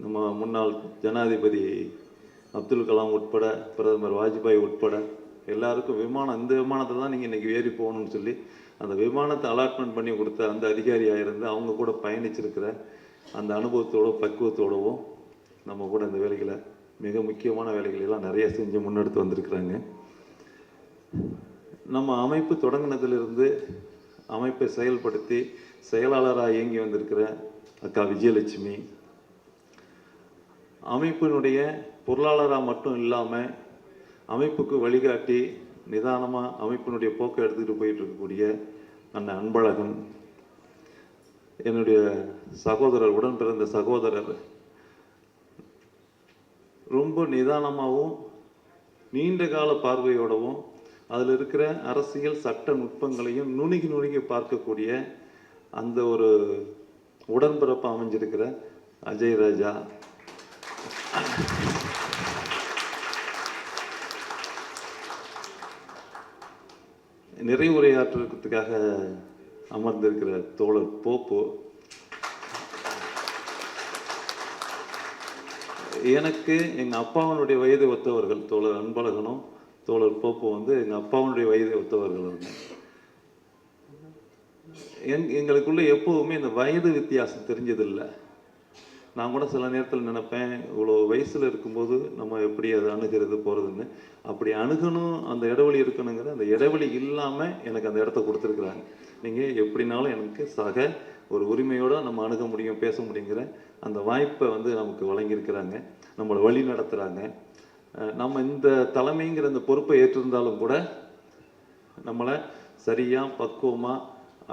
நம்ம முன்னாள் ஜனாதிபதி அப்துல் கலாம் உட்பட, பிரதமர் வாஜ்பாய் உட்பட எல்லாருக்கும் இந்த விமானத்தை தான் நீங்கள் இன்றைக்கி ஏறி போகணும்னு சொல்லி அந்த விமானத்தை அலாட்மெண்ட் பண்ணி கொடுத்த அந்த அதிகாரியாக இருந்து அவங்க கூட பயணிச்சிருக்கிற அந்த அனுபவத்தோட பக்குவத்தோடவும் நம்ம கூட இந்த வேலைகளை, மிக முக்கியமான வேலைகளெல்லாம் நிறைய செஞ்சு முன்னெடுத்து வந்திருக்கிறாங்க. நம்ம அமைப்பு தொடங்கினதிலிருந்து அமைப்பை செயல்படுத்தி செயலாளராக இயங்கி வந்திருக்கிற அக்கா விஜயலட்சுமி, அமைப்பினுடைய பொருளாளராக மட்டும் இல்லாமல் அமைப்புக்கு வழிகாட்டி நிதானமாக அமைப்பினுடைய போக்கை எடுத்துக்கிட்டு போயிட்டு இருக்கக்கூடிய அண்ணன் அன்பழகன், என்னுடைய சகோதரர், உடன் பிறந்த சகோதரர், ரொம்ப நிதானமாகவும் நீண்ட கால பார்வையோடவும் அதில் இருக்கிற அரசியல் சட்ட நுட்பங்களையும் நுணுகி பார்க்கக்கூடிய அந்த ஒரு உடன்பிறப்பு அமைஞ்சிருக்கிற அஜய் ராஜா, நிறைவுரையாற்றுறதுக்காக அமர்ந்திருக்கிற தோழர் போப்பு, எனக்கு எங்கள் அப்பாவனுடைய வயதை ஒத்தவர்கள் தோழர் அன்பழகனும் தோழர் போப்பு எங்கள் அப்பாவனுடைய வயதை ஒத்தவர்கள். எங்களுக்குள்ள எப்போவுமே இந்த வயது வித்தியாசம் தெரிஞ்சதில்லை. நான் கூட சில நேரத்தில் நினைப்பேன், இவ்வளோ வயசில் இருக்கும்போது நம்ம எப்படி அதை அணுகிறது போகிறதுன்னு. அப்படி அணுகணும், அந்த இடைவெளி இருக்கணுங்கிற அந்த இடைவெளி இல்லாமல் எனக்கு அந்த இடத்த கொடுத்துருக்குறாங்க. நீங்கள் எப்படினாலும் எனக்கு ஒரு உரிமையோடு நம்ம அணுக முடியும், பேச முடியுங்கிற அந்த வாய்ப்பை நமக்கு வழங்கியிருக்கிறாங்க, நம்மளை வழி நடத்துகிறாங்க. நம்ம இந்த தலைமைங்கிற இந்த பொறுப்பை ஏற்றிருந்தாலும் கூட நம்மளை சரியாக பக்குவமாக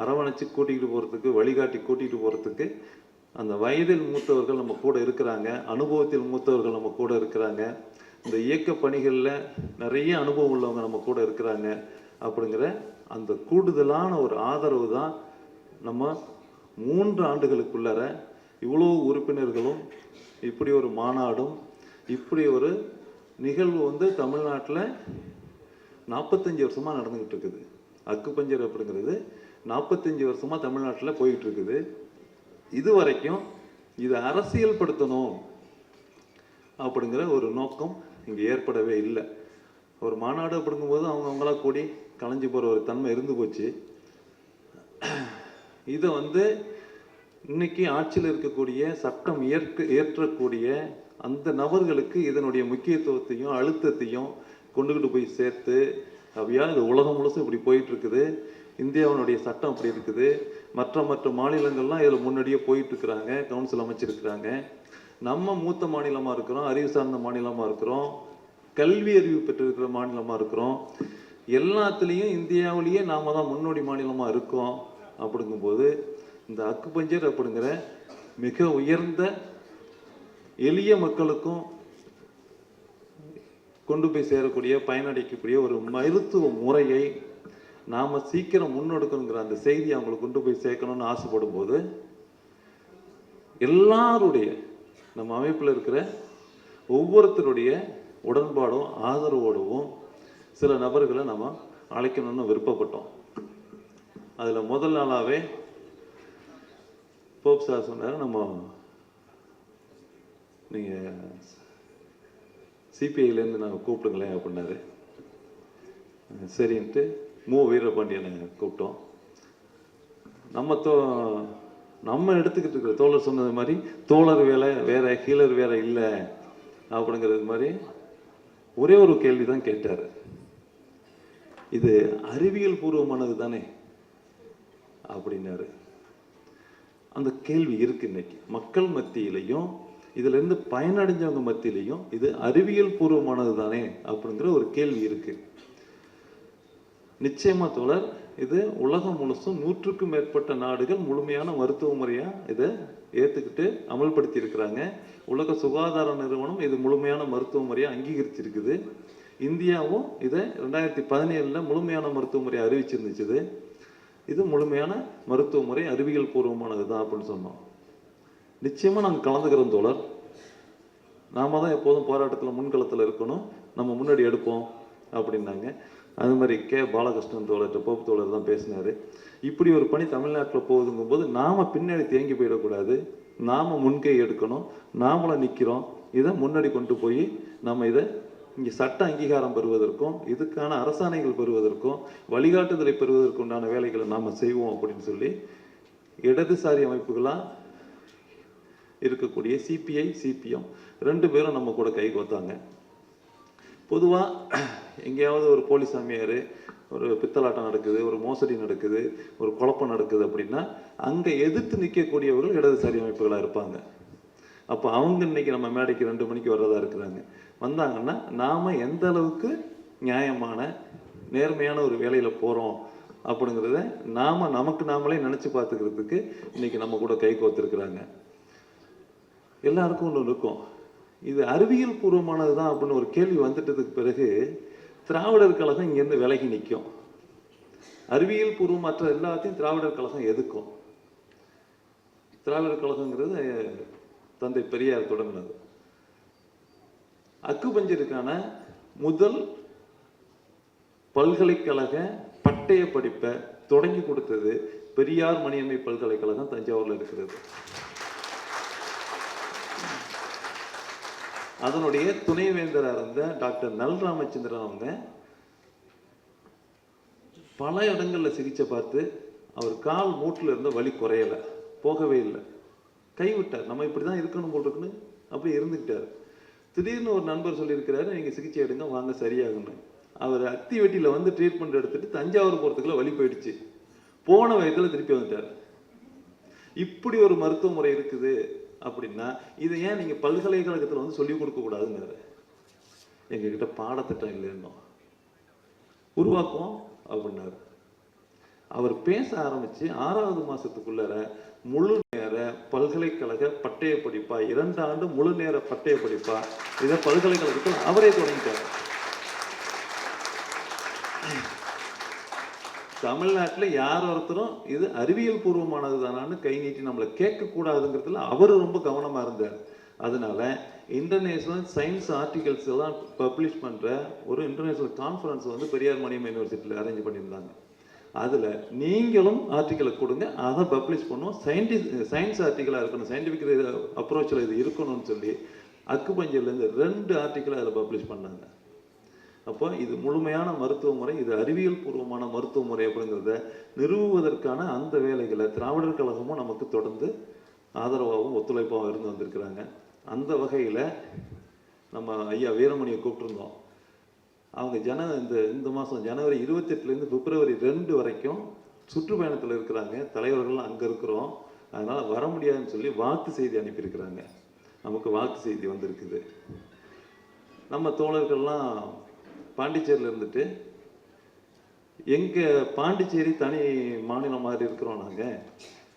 அரவணைச்சு கூட்டிகிட்டு போகிறதுக்கு, வழிகாட்டி கூட்டிகிட்டு போகிறதுக்கு அந்த வயதில் மூத்தவர்கள் நம்ம கூட இருக்கிறாங்க, அனுபவத்தில் மூத்தவர்கள் நம்ம கூட இருக்கிறாங்க, இந்த இயக்க பணிகளில் நிறைய அனுபவம் உள்ளவங்க நம்ம கூட இருக்கிறாங்க. அப்படிங்கிற அந்த கூடுதலான ஒரு ஆதரவு தான் நம்ம 3 ஆண்டுகளுக்குள்ளார இவ்வளோ உறுப்பினர்களும், இப்படி ஒரு மாநாடும், இப்படி ஒரு நிகழ்வு தமிழ்நாட்டில் 45 வருஷமாக நடந்துக்கிட்டு இருக்குது. அக்குப்பஞ்சர் அப்படிங்கிறது 45 வருஷமாக தமிழ்நாட்டில் போயிட்டு இருக்குது. இது வரைக்கும் இதை அரசியல்படுத்தணும் அப்படிங்கிற ஒரு நோக்கம் இங்கே ஏற்படவே இல்லை. ஒரு மாநாடு அப்படிங்கும்போது அவங்கவுங்களா கூடி கலைஞ்சு போகிற ஒரு தன்மை இருந்து போச்சு. இதை இன்னைக்கு ஆட்சியில் இருக்கக்கூடிய சட்டம் ஏற்றக்கூடிய அந்த நபர்களுக்கு இதனுடைய முக்கியத்துவத்தையும் அழுத்தத்தையும் கொண்டுகிட்டு போய் சேர்த்து, அப்படியா இது உலகம் முழுசும் இப்படி போயிட்டு இருக்குது, இந்தியாவினுடைய சட்டம் அப்படி இருக்குது, மற்ற மாநிலங்கள்லாம் இதில் முன்னாடியே போயிட்டு இருக்கிறாங்க, கவுன்சில் அமைச்சிருக்கிறாங்க. நம்ம மூத்த மாநிலமாக இருக்கிறோம், அறிவு சார்ந்த மாநிலமாக இருக்கிறோம், கல்வி அறிவு பெற்றிருக்கிற மாநிலமாக இருக்கிறோம், எல்லாத்துலேயும் இந்தியாவிலேயே நாம் தான் முன்னோடி மாநிலமாக இருக்கோம். அப்படிங்கும்போது இந்த அக்குபஞ்சர் அப்படிங்கிற மிக உயர்ந்த எளிய மக்களுக்கும் கொண்டு போய் சேரக்கூடிய, பயனடைக்கக்கூடிய ஒரு மருத்துவ முறையை நாம் சீக்கிரம் முன்னெடுக்கணுங்கிற அந்த செய்தி அவங்களுக்கு கொண்டு போய் சேர்க்கணும்னு ஆசைப்படும் போது எல்லாருடைய நம்ம அமைப்பில் இருக்கிற ஒவ்வொருத்தருடைய உடன்பாடும் ஆதரவோடவும் சில நபர்களை நம்ம அழைக்கணும்னு விருப்பப்பட்டோம். அதில் முதல் நாளாகவே போப் சார் சொன்னார், நம்ம நீங்கள் சிபிஐலேருந்து நாங்கள் கூப்பிடுங்களேன் அப்படின்னாரு. சரின்ட்டு வீரபாண்டியனை கூப்பிட்டோம். நம்ம எடுத்துக்கிட்டு இருக்கிற தோழர் சொன்னது மாதிரி தோழர் வேலை வேற, ஹீலர் வேற இல்லை அப்படிங்கிறது மாதிரி ஒரே ஒரு கேள்வி தான் கேட்டார். இது அறிவியல் பூர்வமானது தானே அப்படின்னாரு. அந்த கேள்வி இருக்கு இன்னைக்கு மக்கள் மத்தியிலையும், இதுல இருந்து பயனடைஞ்சவங்க மத்தியிலையும் இது அறிவியல் பூர்வமானது தானே அப்படிங்கிற ஒரு கேள்வி இருக்கு. நிச்சயமா தோழர், இது உலகம் முழுசும் 100க்கும் மேற்பட்ட நாடுகள் முழுமையான மருத்துவ முறையா இதை ஏற்றுக்கிட்டு அமல்படுத்தி இருக்கிறாங்க. உலக சுகாதார நிறுவனம் இது முழுமையான மருத்துவ முறையை அங்கீகரிச்சிருக்குது. இந்தியாவும் இதை 2017 முழுமையான மருத்துவ முறையை அறிவிச்சிருந்துச்சு. இது முழுமையான மருத்துவ முறை, அறிவியல் பூர்வமானது தான் அப்படின்னு சொன்னோம். நிச்சயமா நாங்கள் கலந்துக்கிறோம் தோழர். நாம தான் எப்போதும் போராட்டத்தில் முன்களத்தில் இருக்கணும், நம்ம முன்னாடி எடுப்போம் அப்படின்னாங்க. அது மாதிரி பாலகிருஷ்ணன் தோழர், போப்பு தோழர் தான் பேசினார். இப்படி ஒரு பணி தமிழ்நாட்டில் போகுதுங்கும்போது நாம் பின்னாடி தேங்கி போயிடக்கூடாது, நாம் முன்கை எடுக்கணும், நாமளும் நிற்கிறோம். இதை முன்னாடி கொண்டு போய் நம்ம இதை இங்கே சட்ட அங்கீகாரம் பெறுவதற்கும் இதுக்கான அரசாணைகள் பெறுவதற்கும் வழிகாட்டுதலை பெறுவதற்கு உண்டான வேலைகளை நாம் செய்வோம் அப்படின்னு சொல்லி இடதுசாரி அமைப்புகளாக இருக்கக்கூடிய சிபிஐ, சிபிஎம் 2 பேரும் நம்ம கூட கை கோத்தாங்க. பொதுவாக எங்கேயாவது ஒரு போலீஸ் சாமியார், ஒரு பித்தலாட்டம் நடக்குது, ஒரு மோசடி நடக்குது, ஒரு குழப்பம் நடக்குது அப்படின்னா அங்கே எதிர்த்து நிற்கக்கூடியவர்கள் இடதுசாரி அமைப்புகளாக இருப்பாங்க. அப்போ அவங்க இன்னைக்கு நம்ம மேடைக்கு 2 மணிக்கு வர்றதா இருக்கிறாங்க. வந்தாங்கன்னா நாம் எந்த அளவுக்கு நியாயமான நேர்மையான ஒரு வேலையில் போகிறோம் அப்படிங்கிறத நமக்கு நாமளே நினச்சி பார்த்துக்கிறதுக்கு இன்னைக்கு நம்ம கூட கை கோத்துருக்குறாங்க. எல்லாருக்கும் ஒன்று இருக்கும், இது அறிவியல் பூர்வமானது தான் அப்படின்னு ஒரு கேள்வி வந்துட்டதுக்கு பிறகு திராவிடர் கழகம் இங்கேருந்து விலகி நிற்கும். அறிவியல் பூர்வமற்ற எல்லாத்தையும் திராவிடர் கழகம் எதுக்கும். திராவிடர் கழகங்கிறது தந்தை பெரியார் தொடங்கினது. அக்குபஞ்சருக்கான முதல் பல்கலைக்கழக பட்டய படிப்பை தொடங்கி கொடுத்தது பெரியார் மணியம்மை பல்கலைக்கழகம் தஞ்சாவூர்ல இருக்கிறது. அதனுடைய துணைவேந்தராக இருந்த டாக்டர் நல் ராமச்சந்திரன் அவங்க பல இடங்கள்ல சிகிச்சை பார்த்து அவர் கால் மூட்டில் இருந்த வலி குறையல, போகவே இல்லை, கைவிட்டார். நம்ம இப்படிதான் இருக்கணும் போல் இருக்குன்னு அப்படி இருந்துக்கிட்டார். திடீர்னு ஒரு நண்பர் சொல்லியிருக்கிறாரு, நீங்க சிகிச்சை எடுங்க வாங்க சரியாகுன்னு. அவர் அத்தி வெட்டியில வந்து ட்ரீட்மெண்ட் எடுத்துட்டு தஞ்சாவூர் போறதுக்குள்ள வலி போயிடுச்சு, போன வயதுல திருப்பி வந்துட்டார். இப்படி ஒரு மருத்துவ முறை இருக்குது அப்படின்னா இதை ஏன் நீங்க பல்கலைக்கழகத்துல வந்து சொல்லிக் கொடுக்க கூடாதுங்கிறாரு. எங்ககிட்ட பாடத்திட்டம் இல்லைன்னோ உருவாக்குவோம் அப்படின்னாரு. அவர் பேச ஆரம்பிச்சு 6வது மாசத்துக்குள்ளார முழு நேர பல்கலைக்கழக பட்டய படிப்பா, 2 ஆண்டு முழு நேர பட்டய படிப்பா இதை பல்கலைக்கழகத்தில் அவரே தொடங்கிட்டார். தமிழ்நாட்டில் யார் ஒருத்தரும் இது அறிவியல் பூர்வமானது தானான்னு கை நீட்டி நம்மளை கேட்கக்கூடாதுங்கிறதுல அவர் ரொம்ப கவனமாக இருந்தார். அதனால இன்டர்நேஷ்னல் சயின்ஸ் ஆர்டிகல்ஸ் எல்லாம் பப்ளிஷ் பண்ணுற ஒரு இன்டர்நேஷ்னல் கான்ஃபரன்ஸ் வந்து பெரியார் மணியம் யூனிவர்சிட்டியில் அரேஞ்ச் பண்ணியிருந்தாங்க. அதில் நீங்களும் ஆர்டிக்கலை கொடுங்க, அதை பப்ளிஷ் பண்ணுவோம், சயின்ஸ் ஆர்டிக்கலாக இருக்கணும், சயின்டிஃபிக் அப்ரோச்சில் இது இருக்கணும்னு சொல்லி அக்குபஞ்சர்லேருந்து 2 ஆர்டிக்கலை அதில் பப்ளிஷ் பண்ணாங்க. அப்போ இது முழுமையான மருத்துவ முறை, இது அறிவியல் பூர்வமான மருத்துவ முறை அப்படிங்கிறத நிறுவுவதற்கான அந்த வேலைகளை திராவிடர் கழகமும் நமக்கு தொடர்ந்து ஆதரவாகவும் ஒத்துழைப்பாகவும் இருந்து வந்திருக்கிறாங்க. அந்த வகையில் நம்ம ஐயா வீரமணியை கூப்பிட்டுருந்தோம். அவங்க இந்த மாதம் ஜனவரி 28லேருந்து பிப்ரவரி 2 வரைக்கும் சுற்றுப்பயணத்தில் இருக்கிறாங்க. தலைவர்கள்லாம் அங்கே இருக்கிறோம், அதனால் வர முடியாதுன்னு சொல்லி வாழ்த்து செய்தி அனுப்பியிருக்கிறாங்க. நமக்கு வாழ்த்து செய்தி வந்திருக்குது. நம்ம தோழர்கள்லாம் பாண்டிச்சேரியில் இருந்துட்டு, எங்கள் பாண்டிச்சேரி தனி மாநிலம் மாதிரி இருக்கிறோம் நாங்கள்,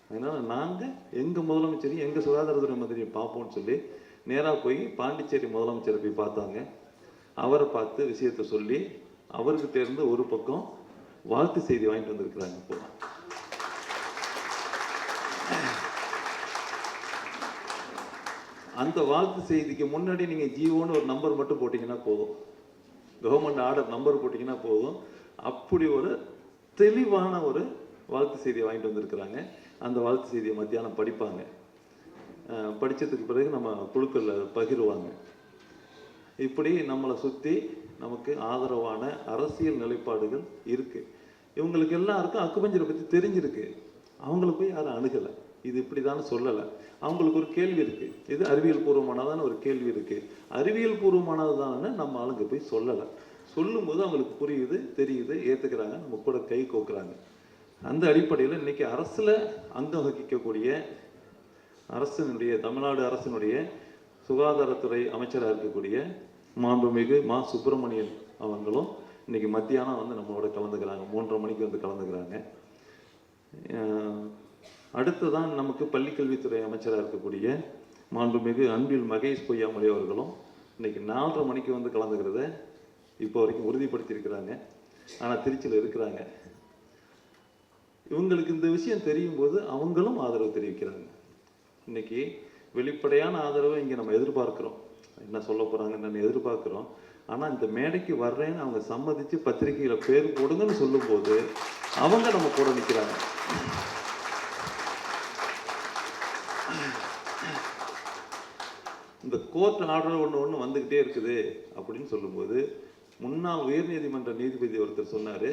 அதனால் நாங்கள் எங்கள் முதலமைச்சரையும் எங்கள் சுகாதாரத்துறை மந்திரியும் பார்ப்போம்னு சொல்லி நேராக போய் பாண்டிச்சேரி முதலமைச்சரை போய் பார்த்தாங்க. அவரை பார்த்து விஷயத்தை சொல்லி அவர்கிட்ட இருந்து ஒரு பக்கம் வாழ்த்து செய்தி வாங்கிட்டு வந்திருக்கிறாங்க. இப்போ அந்த வாழ்த்து செய்திக்கு முன்னாடி நீங்கள் ஜிஓன்னு ஒரு நம்பர் மட்டும் போட்டிங்கன்னா போதும், கவர்மெண்ட் ஆர்டர் நம்பர் போட்டிங்கன்னா போதும். அப்படி ஒரு தெளிவான ஒரு வாழ்த்து செய்தியை வாங்கிட்டு வந்திருக்கிறாங்க. அந்த வாழ்த்து செய்தியை மத்தியானம் படிப்பாங்க. படித்ததுக்கு பிறகு நம்ம குழுக்களில் பகிர்வாங்க. இப்படி நம்மளை சுற்றி நமக்கு ஆதரவான அரசியல் நிலைப்பாடுகள் இருக்குது. இவங்களுக்கு எல்லாருக்கும் அக்குபஞ்சரை பற்றி தெரிஞ்சிருக்கு, அவங்கள போய் யாரும் அணுகலை, இது இப்படி தானே சொல்லலை. அவங்களுக்கு ஒரு கேள்வி இருக்குது, இது அறிவியல் பூர்வமானதான ஒரு கேள்வி இருக்குது. அறிவியல் பூர்வமானது தானே நம்ம ஆளுங்க போய் சொல்லலை. சொல்லும்போது அவங்களுக்கு புரியுது, தெரியுது, ஏற்றுக்கிறாங்க, நம்ம கூட கை கோக்குறாங்க. அந்த அடிப்படையில் இன்னைக்கு அரசில் அங்கம் வகிக்கக்கூடிய அரசினுடைய தமிழ்நாடு அரசினுடைய சுகாதாரத்துறை அமைச்சராக இருக்கக்கூடிய மாண்புமிகு மா சுப்பிரமணியன் அவங்களும் இன்னைக்கு மத்தியானம் வந்து நம்மளோட கலந்துக்கிறாங்க. 3:30 மணிக்கு வந்து கலந்துக்கிறாங்க. அடுத்துதான் நமக்கு பள்ளிக்கல்வித்துறை அமைச்சராக இருக்கக்கூடிய மாண்புமிகு அன்பில் மகேஷ் பொய்யாமொழி அவர்களும் இன்னைக்கு 4:30 மணிக்கு வந்து கலந்துக்கிறத இப்போ வரைக்கும் உறுதிப்படுத்தியிருக்கிறாங்க. ஆனால் திருச்சியில் இருக்கிறாங்க. இவங்களுக்கு இந்த விஷயம் தெரியும் போது அவங்களும் ஆதரவு தெரிவிக்கிறாங்க. இன்னைக்கு வெளிப்படையான ஆதரவை இங்கே நம்ம எதிர்பார்க்கிறோம். என்ன சொல்ல போகிறாங்கன்னு எதிர்பார்க்குறோம். ஆனால் இந்த மேடைக்கு வர்றேன்னு அவங்க சம்மதித்து பத்திரிகையில் பேர் போடுங்கன்னு சொல்லும்போது அவங்க நம்ம கூட நிற்கிறாங்க. இந்த கோர்ட் ஆர்டர் ஒன்று வந்துக்கிட்டே இருக்குது அப்படின்னு சொல்லும்போது முன்னாள் உயர்நீதிமன்ற நீதிபதி ஒருத்தர் சொன்னார்,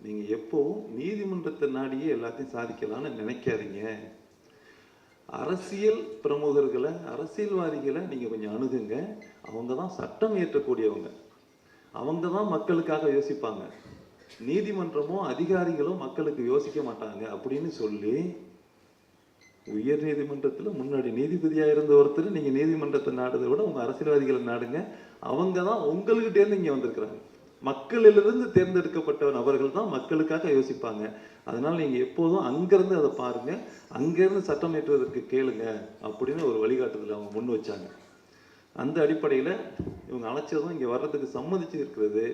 நீங்கள் எப்போவும் நீதிமன்றத்தை நாடியே எல்லாத்தையும் சாதிக்கலாம்னு நினைக்காதீங்க. அரசியல் பிரமுகர்களை, அரசியல்வாதிகளை நீங்கள் கொஞ்சம் அணுகுங்க. அவங்க தான் சட்டம் இயற்றக்கூடியவங்க, அவங்க தான் மக்களுக்காக யோசிப்பாங்க. நீதிமன்றமும் அதிகாரிகளும் மக்களுக்கு யோசிக்க மாட்டாங்க அப்படின்னு சொல்லி உயர் நீதிமன்றத்தில் முன்னாடி நீதிபதியாக இருந்த ஒருத்தர் நீங்கள் நீதிமன்றத்தை நாடுறதை விட உங்கள் அரசியல்வாதிகளை நாடுங்க, அவங்க தான் உங்கள்கிட்டேருந்து இங்கே வந்திருக்கிறாங்க. மக்களிலிருந்து தேர்ந்தெடுக்கப்பட்ட நபர்கள் தான் மக்களுக்காக யோசிப்பாங்க. அதனால் நீங்கள் எப்போதும் அங்கேருந்து அதை பாருங்கள், அங்கேருந்து சட்டம் ஏற்றுவதற்கு கேளுங்க அப்படின்னு ஒரு வழிகாட்டுதல் அவங்க முன் வச்சாங்க. அந்த அடிப்படையில் இவங்க அழைச்சதும் இங்கே வர்றதுக்கு சம்மதிச்சு இருக்கிறது,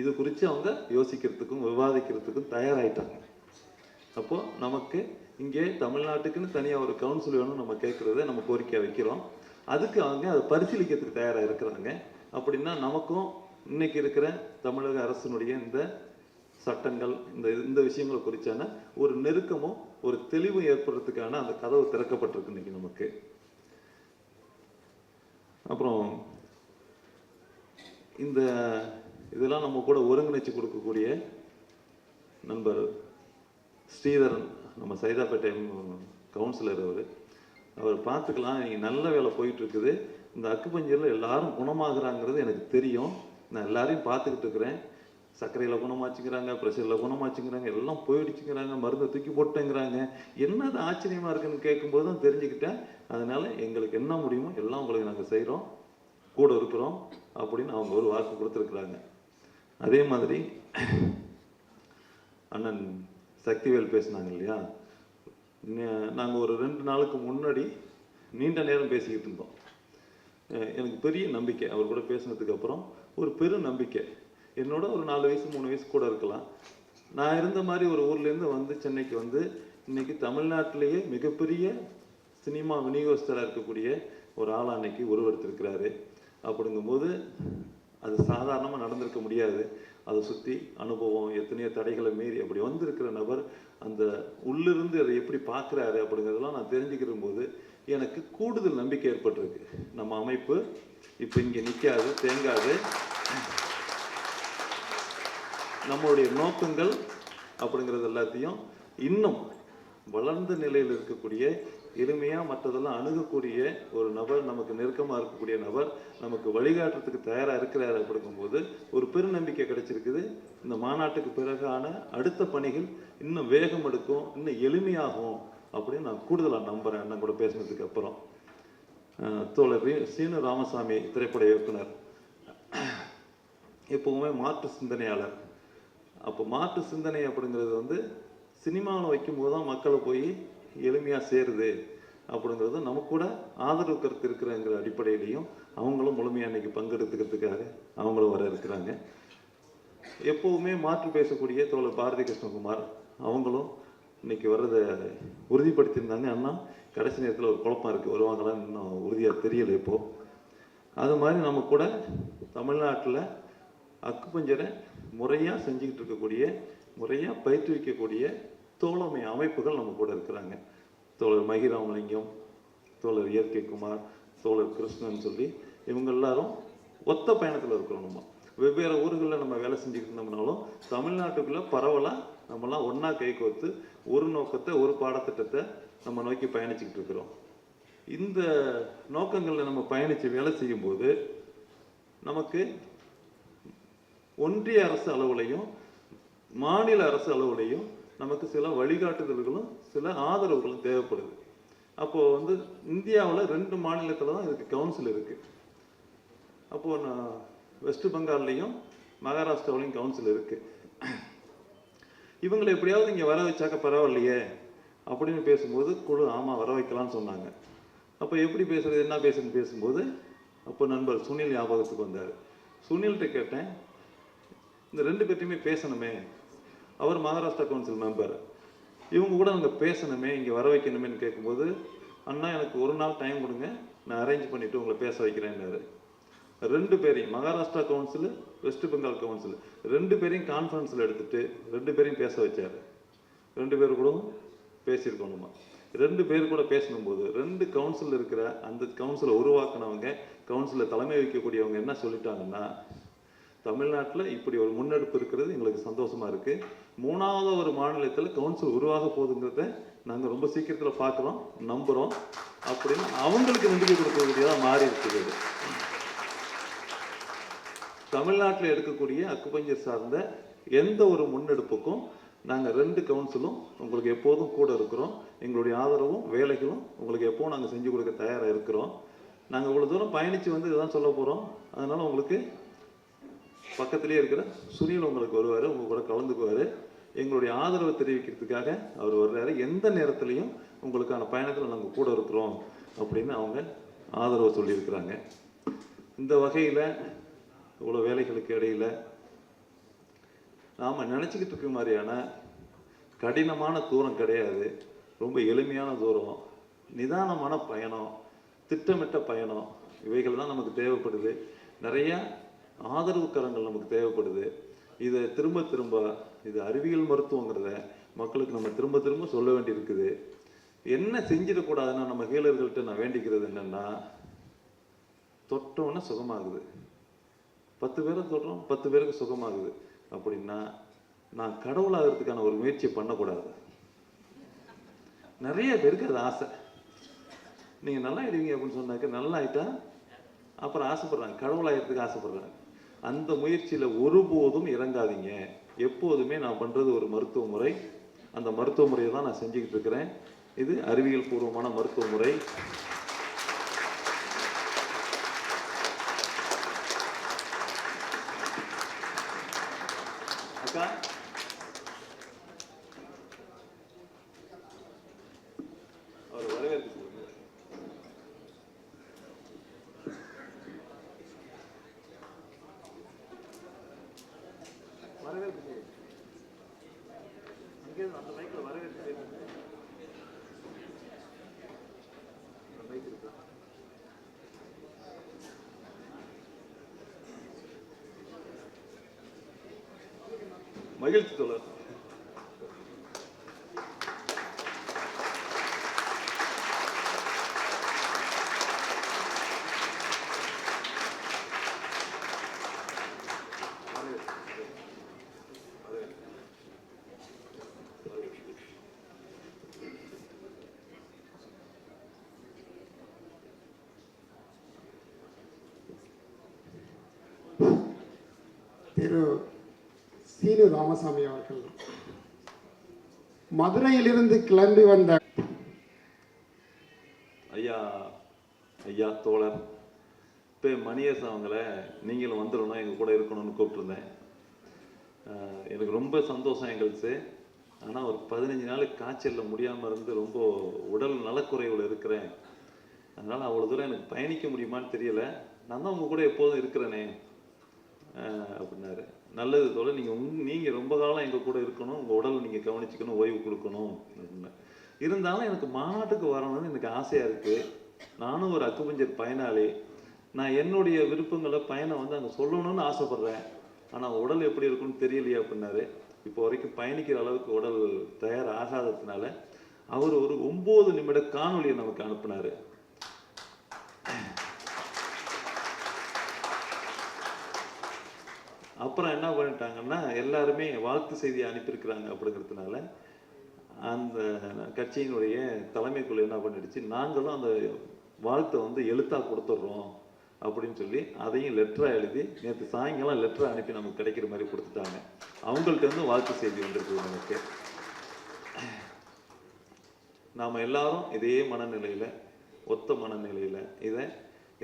இது குறித்து அவங்க யோசிக்கிறதுக்கும் விவாதிக்கிறதுக்கும் தயாராகிட்டாங்க. அப்போது நமக்கு இங்கே தமிழ்நாட்டுக்குன்னு தனியாக ஒரு கவுன்சில் வேணும்னு நம்ம கேட்குறத நம்ம கோரிக்கை வைக்கிறோம். அதுக்கு அவங்க அதை பரிசீலிக்கிறதுக்கு தயாராக இருக்கிறாங்க. அப்படின்னா நமக்கும் இன்னைக்கு இருக்கிற தமிழக அரசினுடைய இந்த சட்டங்கள், இந்த விஷயங்களை குறித்தான ஒரு நெருக்கமும் ஒரு தெளிவும் ஏற்படுறதுக்கான அந்த கதவு திறக்கப்பட்டிருக்கு இன்னைக்கு நமக்கு. அப்புறம் இதெல்லாம் நம்ம கூட ஒருங்கிணைச்சு கொடுக்கக்கூடிய நண்பர் ஸ்ரீதரன், நம்ம சைதாப்பேட்டை கவுன்சிலர், அவர் பார்த்துக்கலாம், நீங்கள் நல்ல வேலை போயிட்டு இருக்குது, இந்த அக்குபஞ்சரில் எல்லாரும் குணமாகறாங்கிறது எனக்கு தெரியும், நான் எல்லாரையும் பார்த்துக்கிட்டு இருக்கிறேன். சர்க்கரையில் குணமாச்சுங்கிறாங்க, ப்ரெஷரில் குணமாச்சுங்கிறாங்க, எல்லாம் போயிடுச்சுங்கிறாங்க, மருந்தை தூக்கி போட்டேங்கிறாங்க. என்னது ஆச்சரியமாக இருக்குன்னு கேட்கும்போது தான் தெரிஞ்சுக்கிட்டேன். அதனால் எங்களுக்கு என்ன முடியுமோ எல்லாம் உங்களுக்கு நாங்கள் செய்கிறோம், கூட இருக்கிறோம் அப்படின்னு அவங்க ஒரு வாக்கு கொடுத்துருக்குறாங்க. அதே மாதிரி அண்ணன் சக்திவேல் பேசினாங்க இல்லையா, நாங்கள் ஒரு 2 நாளுக்கு முன்னாடி நீண்ட நேரம் பேசிக்கிட்டு இருந்தோம். எனக்கு பெரிய நம்பிக்கை, அவர் கூட பேசினதுக்கு அப்புறம் ஒரு பெரும் நம்பிக்கை. என்னோட ஒரு 4 வயசு 3 வயசு கூட இருக்கலாம். நான் இருந்த மாதிரி ஒரு ஊர்லேருந்து வந்து சென்னைக்கு வந்து இன்னைக்கு தமிழ்நாட்டிலேயே மிகப்பெரிய சினிமா விநியோகஸ்தராக இருக்கக்கூடிய ஒரு ஆள் அன்னைக்கு உருவெடுத்திருக்கிறாரு. அப்படிங்கும்போது அது சாதாரணமாக நடந்திருக்க முடியாது. அதை சுற்றி அனுபவம், எத்தனையோ தடைகளை மீறி அப்படி வந்திருக்கிற நபர் அந்த உள்ளிருந்து அதை எப்படி பார்க்குறாரு அப்படிங்கிறதெல்லாம் நான் தெரிஞ்சுக்கிற போது எனக்கு கூடுதல் நம்பிக்கை ஏற்பட்டிருக்கு. நம்ம அமைப்பு இப்போ இங்கே நிற்காது, தேங்காது. நம்மளுடைய நோக்கங்கள் அப்படிங்கிறது எல்லாத்தையும் இன்னும் வளர்ந்த நிலையில் இருக்கக்கூடிய, எளிமையாக மற்றதெல்லாம் அணுகக்கூடிய ஒரு நபர், நமக்கு நெருக்கமாக இருக்கக்கூடிய நபர் நமக்கு வழிகாட்டுறதுக்கு தயாராக இருக்கிறாரு. அப்படிங்கும்போது ஒரு பெருநம்பிக்கை கிடைச்சிருக்குது. இந்த மாநாட்டுக்கு பிறகான அடுத்த பணிகள் இன்னும் வேகம் எடுக்கும், இன்னும் எளிமையாகும் அப்படின்னு நான் கூடுதலாக நம்புகிறேன். அண்ணன் கூட பேசினதுக்கு அப்புறம் தோழர் சீனு ராமசாமி திரைப்பட இயக்குனர், எப்போவுமே மாற்று சிந்தனையாளர். அப்போ மாற்று சிந்தனை அப்படிங்கிறது வந்து சினிமாவில் வைக்கும்போது தான் மக்களை போய் எளிமையாக சேருது அப்படிங்கிறது நமக்கு கூட ஆதரவு கருத்து இருக்கிறங்கிற அடிப்படையிலையும் அவங்களும் முழுமையாக இன்னைக்கு பங்கெடுத்துக்கிறதுக்காக அவங்களும் வர இருக்கிறாங்க. எப்போவுமே மாற்று பேசக்கூடிய தோழர் பாரதி கிருஷ்ணகுமார் அவங்களும் இன்னைக்கு வர்றதை உறுதிப்படுத்தியிருந்தாங்க. அண்ணா கடைசி நேரத்தில் ஒரு குழப்பம் இருக்குது, வருவாங்களான்னு இன்னும் உறுதியாக தெரியலை இப்போது. அது மாதிரி நம்ம கூட தமிழ்நாட்டில் அக்குபஞ்சரை முறையாக செஞ்சுக்கிட்டு இருக்கக்கூடிய, முறையாக பயிற்றுவிக்கக்கூடிய தோழமை அமைப்புகள் நம்ம கூட இருக்கிறாங்க. தோழர் மகிராமலிங்கம், தோழர் இயற்கை குமார், தோழர் கிருஷ்ணன் சொல்லி இவங்க எல்லாரும் ஒத்த பயணத்தில் இருக்கிறோம். நம்ம வெவ்வேறு ஊர்களில் நம்ம வேலை செஞ்சுக்கிட்டு இருந்தோம்னாலும் தமிழ்நாட்டுக்குள்ளே பரவலாக நம்மலாம் ஒன்றா கை கோர்த்து ஒரு நோக்கத்தை, ஒரு பாடத்திட்டத்தை நம்ம நோக்கி பயணிச்சுக்கிட்டு இருக்கிறோம். இந்த நோக்கங்களில் நம்ம பயணித்து வேலை செய்யும்போது நமக்கு ஒன்றிய அரசு அளவுலையும் மாநில அரசு அளவுலையும் நமக்கு சில வழிகாட்டுதல்களும் சில ஆதரவுகளும் தேவைப்படுது. அப்போது வந்து இந்தியாவில் 2 மாநிலத்தில் தான் இதுக்கு கவுன்சில் இருக்குது. அப்போது நான் வெஸ்ட் பெங்கால்லையும் மகாராஷ்டிராவிலையும் கவுன்சில் இருக்குது. இவங்களை எப்படியாவது இங்கே வர வச்சாக்க பரவாயில்லையே அப்படின்னு பேசும்போது குழு ஆமாம் வர வைக்கலான்னு சொன்னாங்க. அப்போ எப்படி பேசுறது, என்ன பேசுன்னு பேசும்போது அப்போ நண்பர் சுனில் ஞாபகத்துக்கு வந்தார். சுனில்கிட்ட கேட்டேன், இந்த 2 பேர்த்தையுமே பேசணுமே, அவர் மகாராஷ்டிரா கவுன்சில் மெம்பர், இவங்க கூட நாங்கள் பேசணுமே, இங்கே வர வைக்கணுமேன்னு கேட்கும்போது, அண்ணா எனக்கு ஒரு நாள் டைம் கொடுங்க, நான் அரேஞ்ச் பண்ணிவிட்டு உங்களை பேச வைக்கிறேன்னாரு. 2 பேரையும் Maharashtra council, west Bengal council 2 பேரையும் கான்ஃபரன்ஸில் எடுத்துகிட்டு 2 பேரையும் பேச வச்சார். 2 பேர் கூட பேசியிருக்கணுமா. 2 பேர் கூட பேசணும்போது 2 கவுன்சில் இருக்கிற அந்த கவுன்சிலை உருவாக்குனவங்க, கவுன்சிலில் தலைமை வைக்கக்கூடியவங்க என்ன சொல்லிட்டாங்கன்னா, தமிழ்நாட்டில் இப்படி ஒரு முன்னெடுப்பு இருக்கிறது எங்களுக்கு சந்தோஷமாக இருக்குது. 3வது ஒரு மாநிலத்தில் கவுன்சில் உருவாக போகுதுங்கிறத நாங்கள் ரொம்ப சீக்கிரத்தில் பார்க்குறோம், நம்புகிறோம் அப்படின்னு அவங்களுக்கு நம்பிக்கை கொடுக்கக்கூடியதாக மாறி இருக்குது. தமிழ்நாட்டில் எடுக்கக்கூடிய அக்குபஞ்சர் சார்ந்த எந்த ஒரு முன்னெடுப்புக்கும் நாங்கள் 2 கவுன்சிலும் உங்களுக்கு எப்போதும் கூட இருக்கிறோம். எங்களுடைய ஆதரவும் வேலைகளும் உங்களுக்கு எப்போவும் நாங்கள் செஞ்சு கொடுக்க தயாராக இருக்கிறோம். நாங்கள் இவ்வளோ தூரம் பயணித்து வந்து இதுதான் சொல்ல போகிறோம். அதனால் உங்களுக்கு பக்கத்துலேயே இருக்கிற சுனில் உங்களுக்கு வருவார், உங்கள் கூட கலந்துக்குவார். எங்களுடைய ஆதரவை தெரிவிக்கிறதுக்காக அவர் வர்றாரு. எந்த நேரத்துலையும் உங்களுக்கான பயணத்தில் நாங்கள் கூட இருக்கிறோம் அப்படின்னு அவங்க ஆதரவை சொல்லியிருக்கிறாங்க. இந்த வகையில் இவ்வளோ வேலைகளுக்கு இடையில் நாம் நினச்சிக்கிட்டு இருக்க மாதிரியான கடினமான தூரம் கிடையாது. ரொம்ப எளிமையான தூரம், நிதானமான பயணம், திட்டமிட்ட பயணம், இவைகள் தான் நமக்கு தேவைப்படுது. நிறைய ஆதரவு கரங்கள் நமக்கு தேவைப்படுது. இதை திரும்ப திரும்ப இது அறிவியல் மருத்துவங்கிறத மக்களுக்கு நம்ம திரும்ப திரும்ப சொல்ல வேண்டியிருக்குது. என்ன செஞ்சிடக்கூடாதுன்னா, நம்ம ஹீலர்கள்ட்ட நான் வேண்டிக்கிறது என்னென்னா, தொட்டோன்னே சுகமாகுது. 10 பேரை தொடுறோம், 10 பேருக்கு சுகமாகுது அப்படின்னா நான் கடவுளாகிறதுக்கான ஒரு முயற்சியை பண்ணக்கூடாது. நிறைய பேருக்கு அது ஆசை. நீங்கள் நல்லா ஆயிடுவீங்க அப்படின்னு சொன்னாக்க நல்லா ஆயிட்டா அப்புறம் ஆசைப்படுறாங்க, கடவுளாகிறதுக்கு ஆசைப்படுறாங்க. அந்த முயற்சியில் ஒருபோதும் இறங்காதீங்க. எப்போதுமே நான் பண்ணுறது ஒரு மருத்துவ முறை. அந்த மருத்துவ முறையை தான் நான் செஞ்சுக்கிட்டு இருக்கிறேன். இது அறிவியல் பூர்வமான மருத்துவ முறை. அக்கா அவர் வரவேற்பு சொல்லுங்க. வரவேற்பு சொல்லுங்க. அங்கே அந்த மைக்கில் வரவேற்பு செய்யுங்க. அந்த மைக் இருக்கா? மகிழ்ச்சி தோழர். திரு சீனு ராமசாமி அவர்கள் மதுரையிலிருந்து கிளம்பி வந்த ஐயா தோழர் இப்போ மணியரசு அவங்கள நீங்களும் வந்துடணும், எங்கள் கூட இருக்கணும்னு கூப்பிட்டுருந்தேன். எனக்கு ரொம்ப சந்தோஷம் எங்களுக்கு. ஆனால் ஒரு 15 நாளுக்கு காய்ச்சலில் முடியாமல் இருந்து ரொம்ப உடல் நலக்குறைவில் இருக்கிறேன். அதனால் அவ்வளோ தூரம் எனக்கு பயணிக்க முடியுமான்னு தெரியலை. நான் தான் உங்கள் கூட எப்போதும் இருக்கிறேனே அப்படின்னாரு. நல்லது தோழர், நீங்கள் ரொம்ப காலம் எங்கள் கூட இருக்கணும், உங்கள் உடலை நீங்கள் கவனிச்சிக்கணும், ஓய்வு கொடுக்கணும் அப்படின்னு. இருந்தாலும் எனக்கு மாநாட்டுக்கு வரணும்னு எனக்கு ஆசையாக இருக்குது. நானும் ஒரு அக்குபஞ்சர் பயனாளி. நான் என்னுடைய விருப்பங்களை பயணம் வந்து அங்கே சொல்லணும்னு ஆசைப்பட்றேன். ஆனால் உடல் எப்படி இருக்குன்னு தெரியலையே அப்படின்னாரு. இப்போ வரைக்கும் பயணிக்கிற அளவுக்கு உடல் தயார் ஆகாததுனால அவர் ஒரு 9 நிமிட காணொலியை நமக்கு அனுப்புனார். அப்புறம் என்ன பண்ணிட்டாங்கன்னா, எல்லாருமே வாழ்த்து செய்தியை அனுப்பியிருக்கிறாங்க அப்படிங்கிறதுனால அந்த கட்சியினுடைய தலைமைக்குழு என்ன பண்ணிடுச்சு, நாங்களும் அந்த வாழ்த்தை வந்து எழுத்தாக கொடுத்துட்றோம் அப்படின்னு சொல்லி அதையும் லெட்டராக எழுதி நேற்று சாயங்காலம் லெட்டரை அனுப்பி நமக்கு கிடைக்கிற மாதிரி கொடுத்துட்டாங்க. அவங்கள்ட்ட இருந்து வாழ்த்து செய்தி வந்திருக்குது நமக்கு. நாம் எல்லாரும் இதே மனநிலையில், ஒத்த மனநிலையில் இதை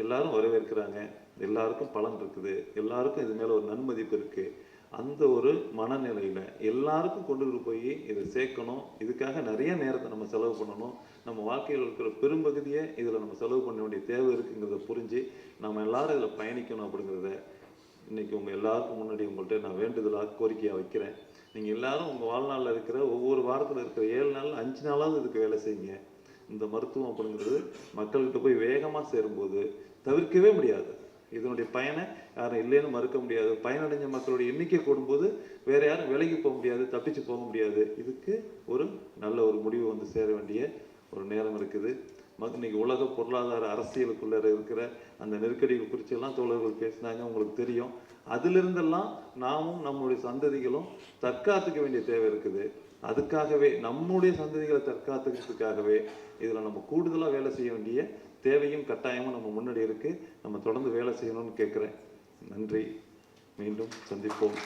எல்லாரும் வரவேற்கிறாங்க. எல்லாருக்கும் பலன் இருக்குது, எல்லாருக்கும் இது மேலே ஒரு நன்மதிப்பு இருக்குது. அந்த ஒரு மனநிலையில் எல்லாருக்கும் கொண்டு போய் இதை சேர்க்கணும். இதுக்காக நிறைய நேரத்தை நம்ம செலவு பண்ணணும். நம்ம வாழ்க்கையில் இருக்கிற பெரும்பகுதியை இதில் நம்ம செலவு பண்ண வேண்டிய தேவை இருக்குங்கிறத புரிஞ்சு நம்ம எல்லாரும் இதில் பயணிக்கணும் அப்படிங்கிறத இன்றைக்கி உங்கள் எல்லாருக்கும் முன்னாடி உங்கள்கிட்ட நான் வேண்டுதலாக கோரிக்கையாக வைக்கிறேன். நீங்கள் எல்லாரும் உங்கள் வாழ்நாளில் இருக்கிற ஒவ்வொரு வாரத்தில் இருக்கிற 7 நாள் 5 நாளாவது இதுக்கு வேலை செய்யுங்க. இந்த மருத்துவம் அப்படிங்கிறது மக்கள்கிட்ட போய் வேகமாக சேரும்போது தவிர்க்கவே முடியாது. இதனுடைய பயனை யாரும் இல்லைன்னு மறுக்க முடியாது. பயனடைஞ்ச மக்களுடைய எண்ணிக்கை கூடும்போது வேற யாரும் விலகி போக முடியாது, தப்பிச்சு போக முடியாது. இதுக்கு ஒரு நல்ல ஒரு முடிவு வந்து சேர வேண்டிய ஒரு நேரம் இருக்குது. இன்னைக்கு உலக பொருளாதார அரசியலுக்குள்ள இருக்கிற அந்த நெருக்கடிகள் குறிச்செல்லாம் தோழர்கள் பேசினாங்க, உங்களுக்கு தெரியும். அதிலிருந்தெல்லாம் நாமும் நம்முடைய சந்ததிகளும் தற்காத்துக்க வேண்டிய தேவை இருக்குது. அதுக்காகவே நம்முடைய சந்ததிகளை தற்காத்துக்கிறதுக்காகவே இதில் நம்ம கூடுதலாக வேலை செய்ய வேண்டிய தேவையும் கட்டாயமும் நம்ம முன்னாடி இருக்கு. நம்ம தொடர்ந்து வேலை செய்யணும்னு கேட்குறேன். நன்றி, மீண்டும் சந்திப்போம்.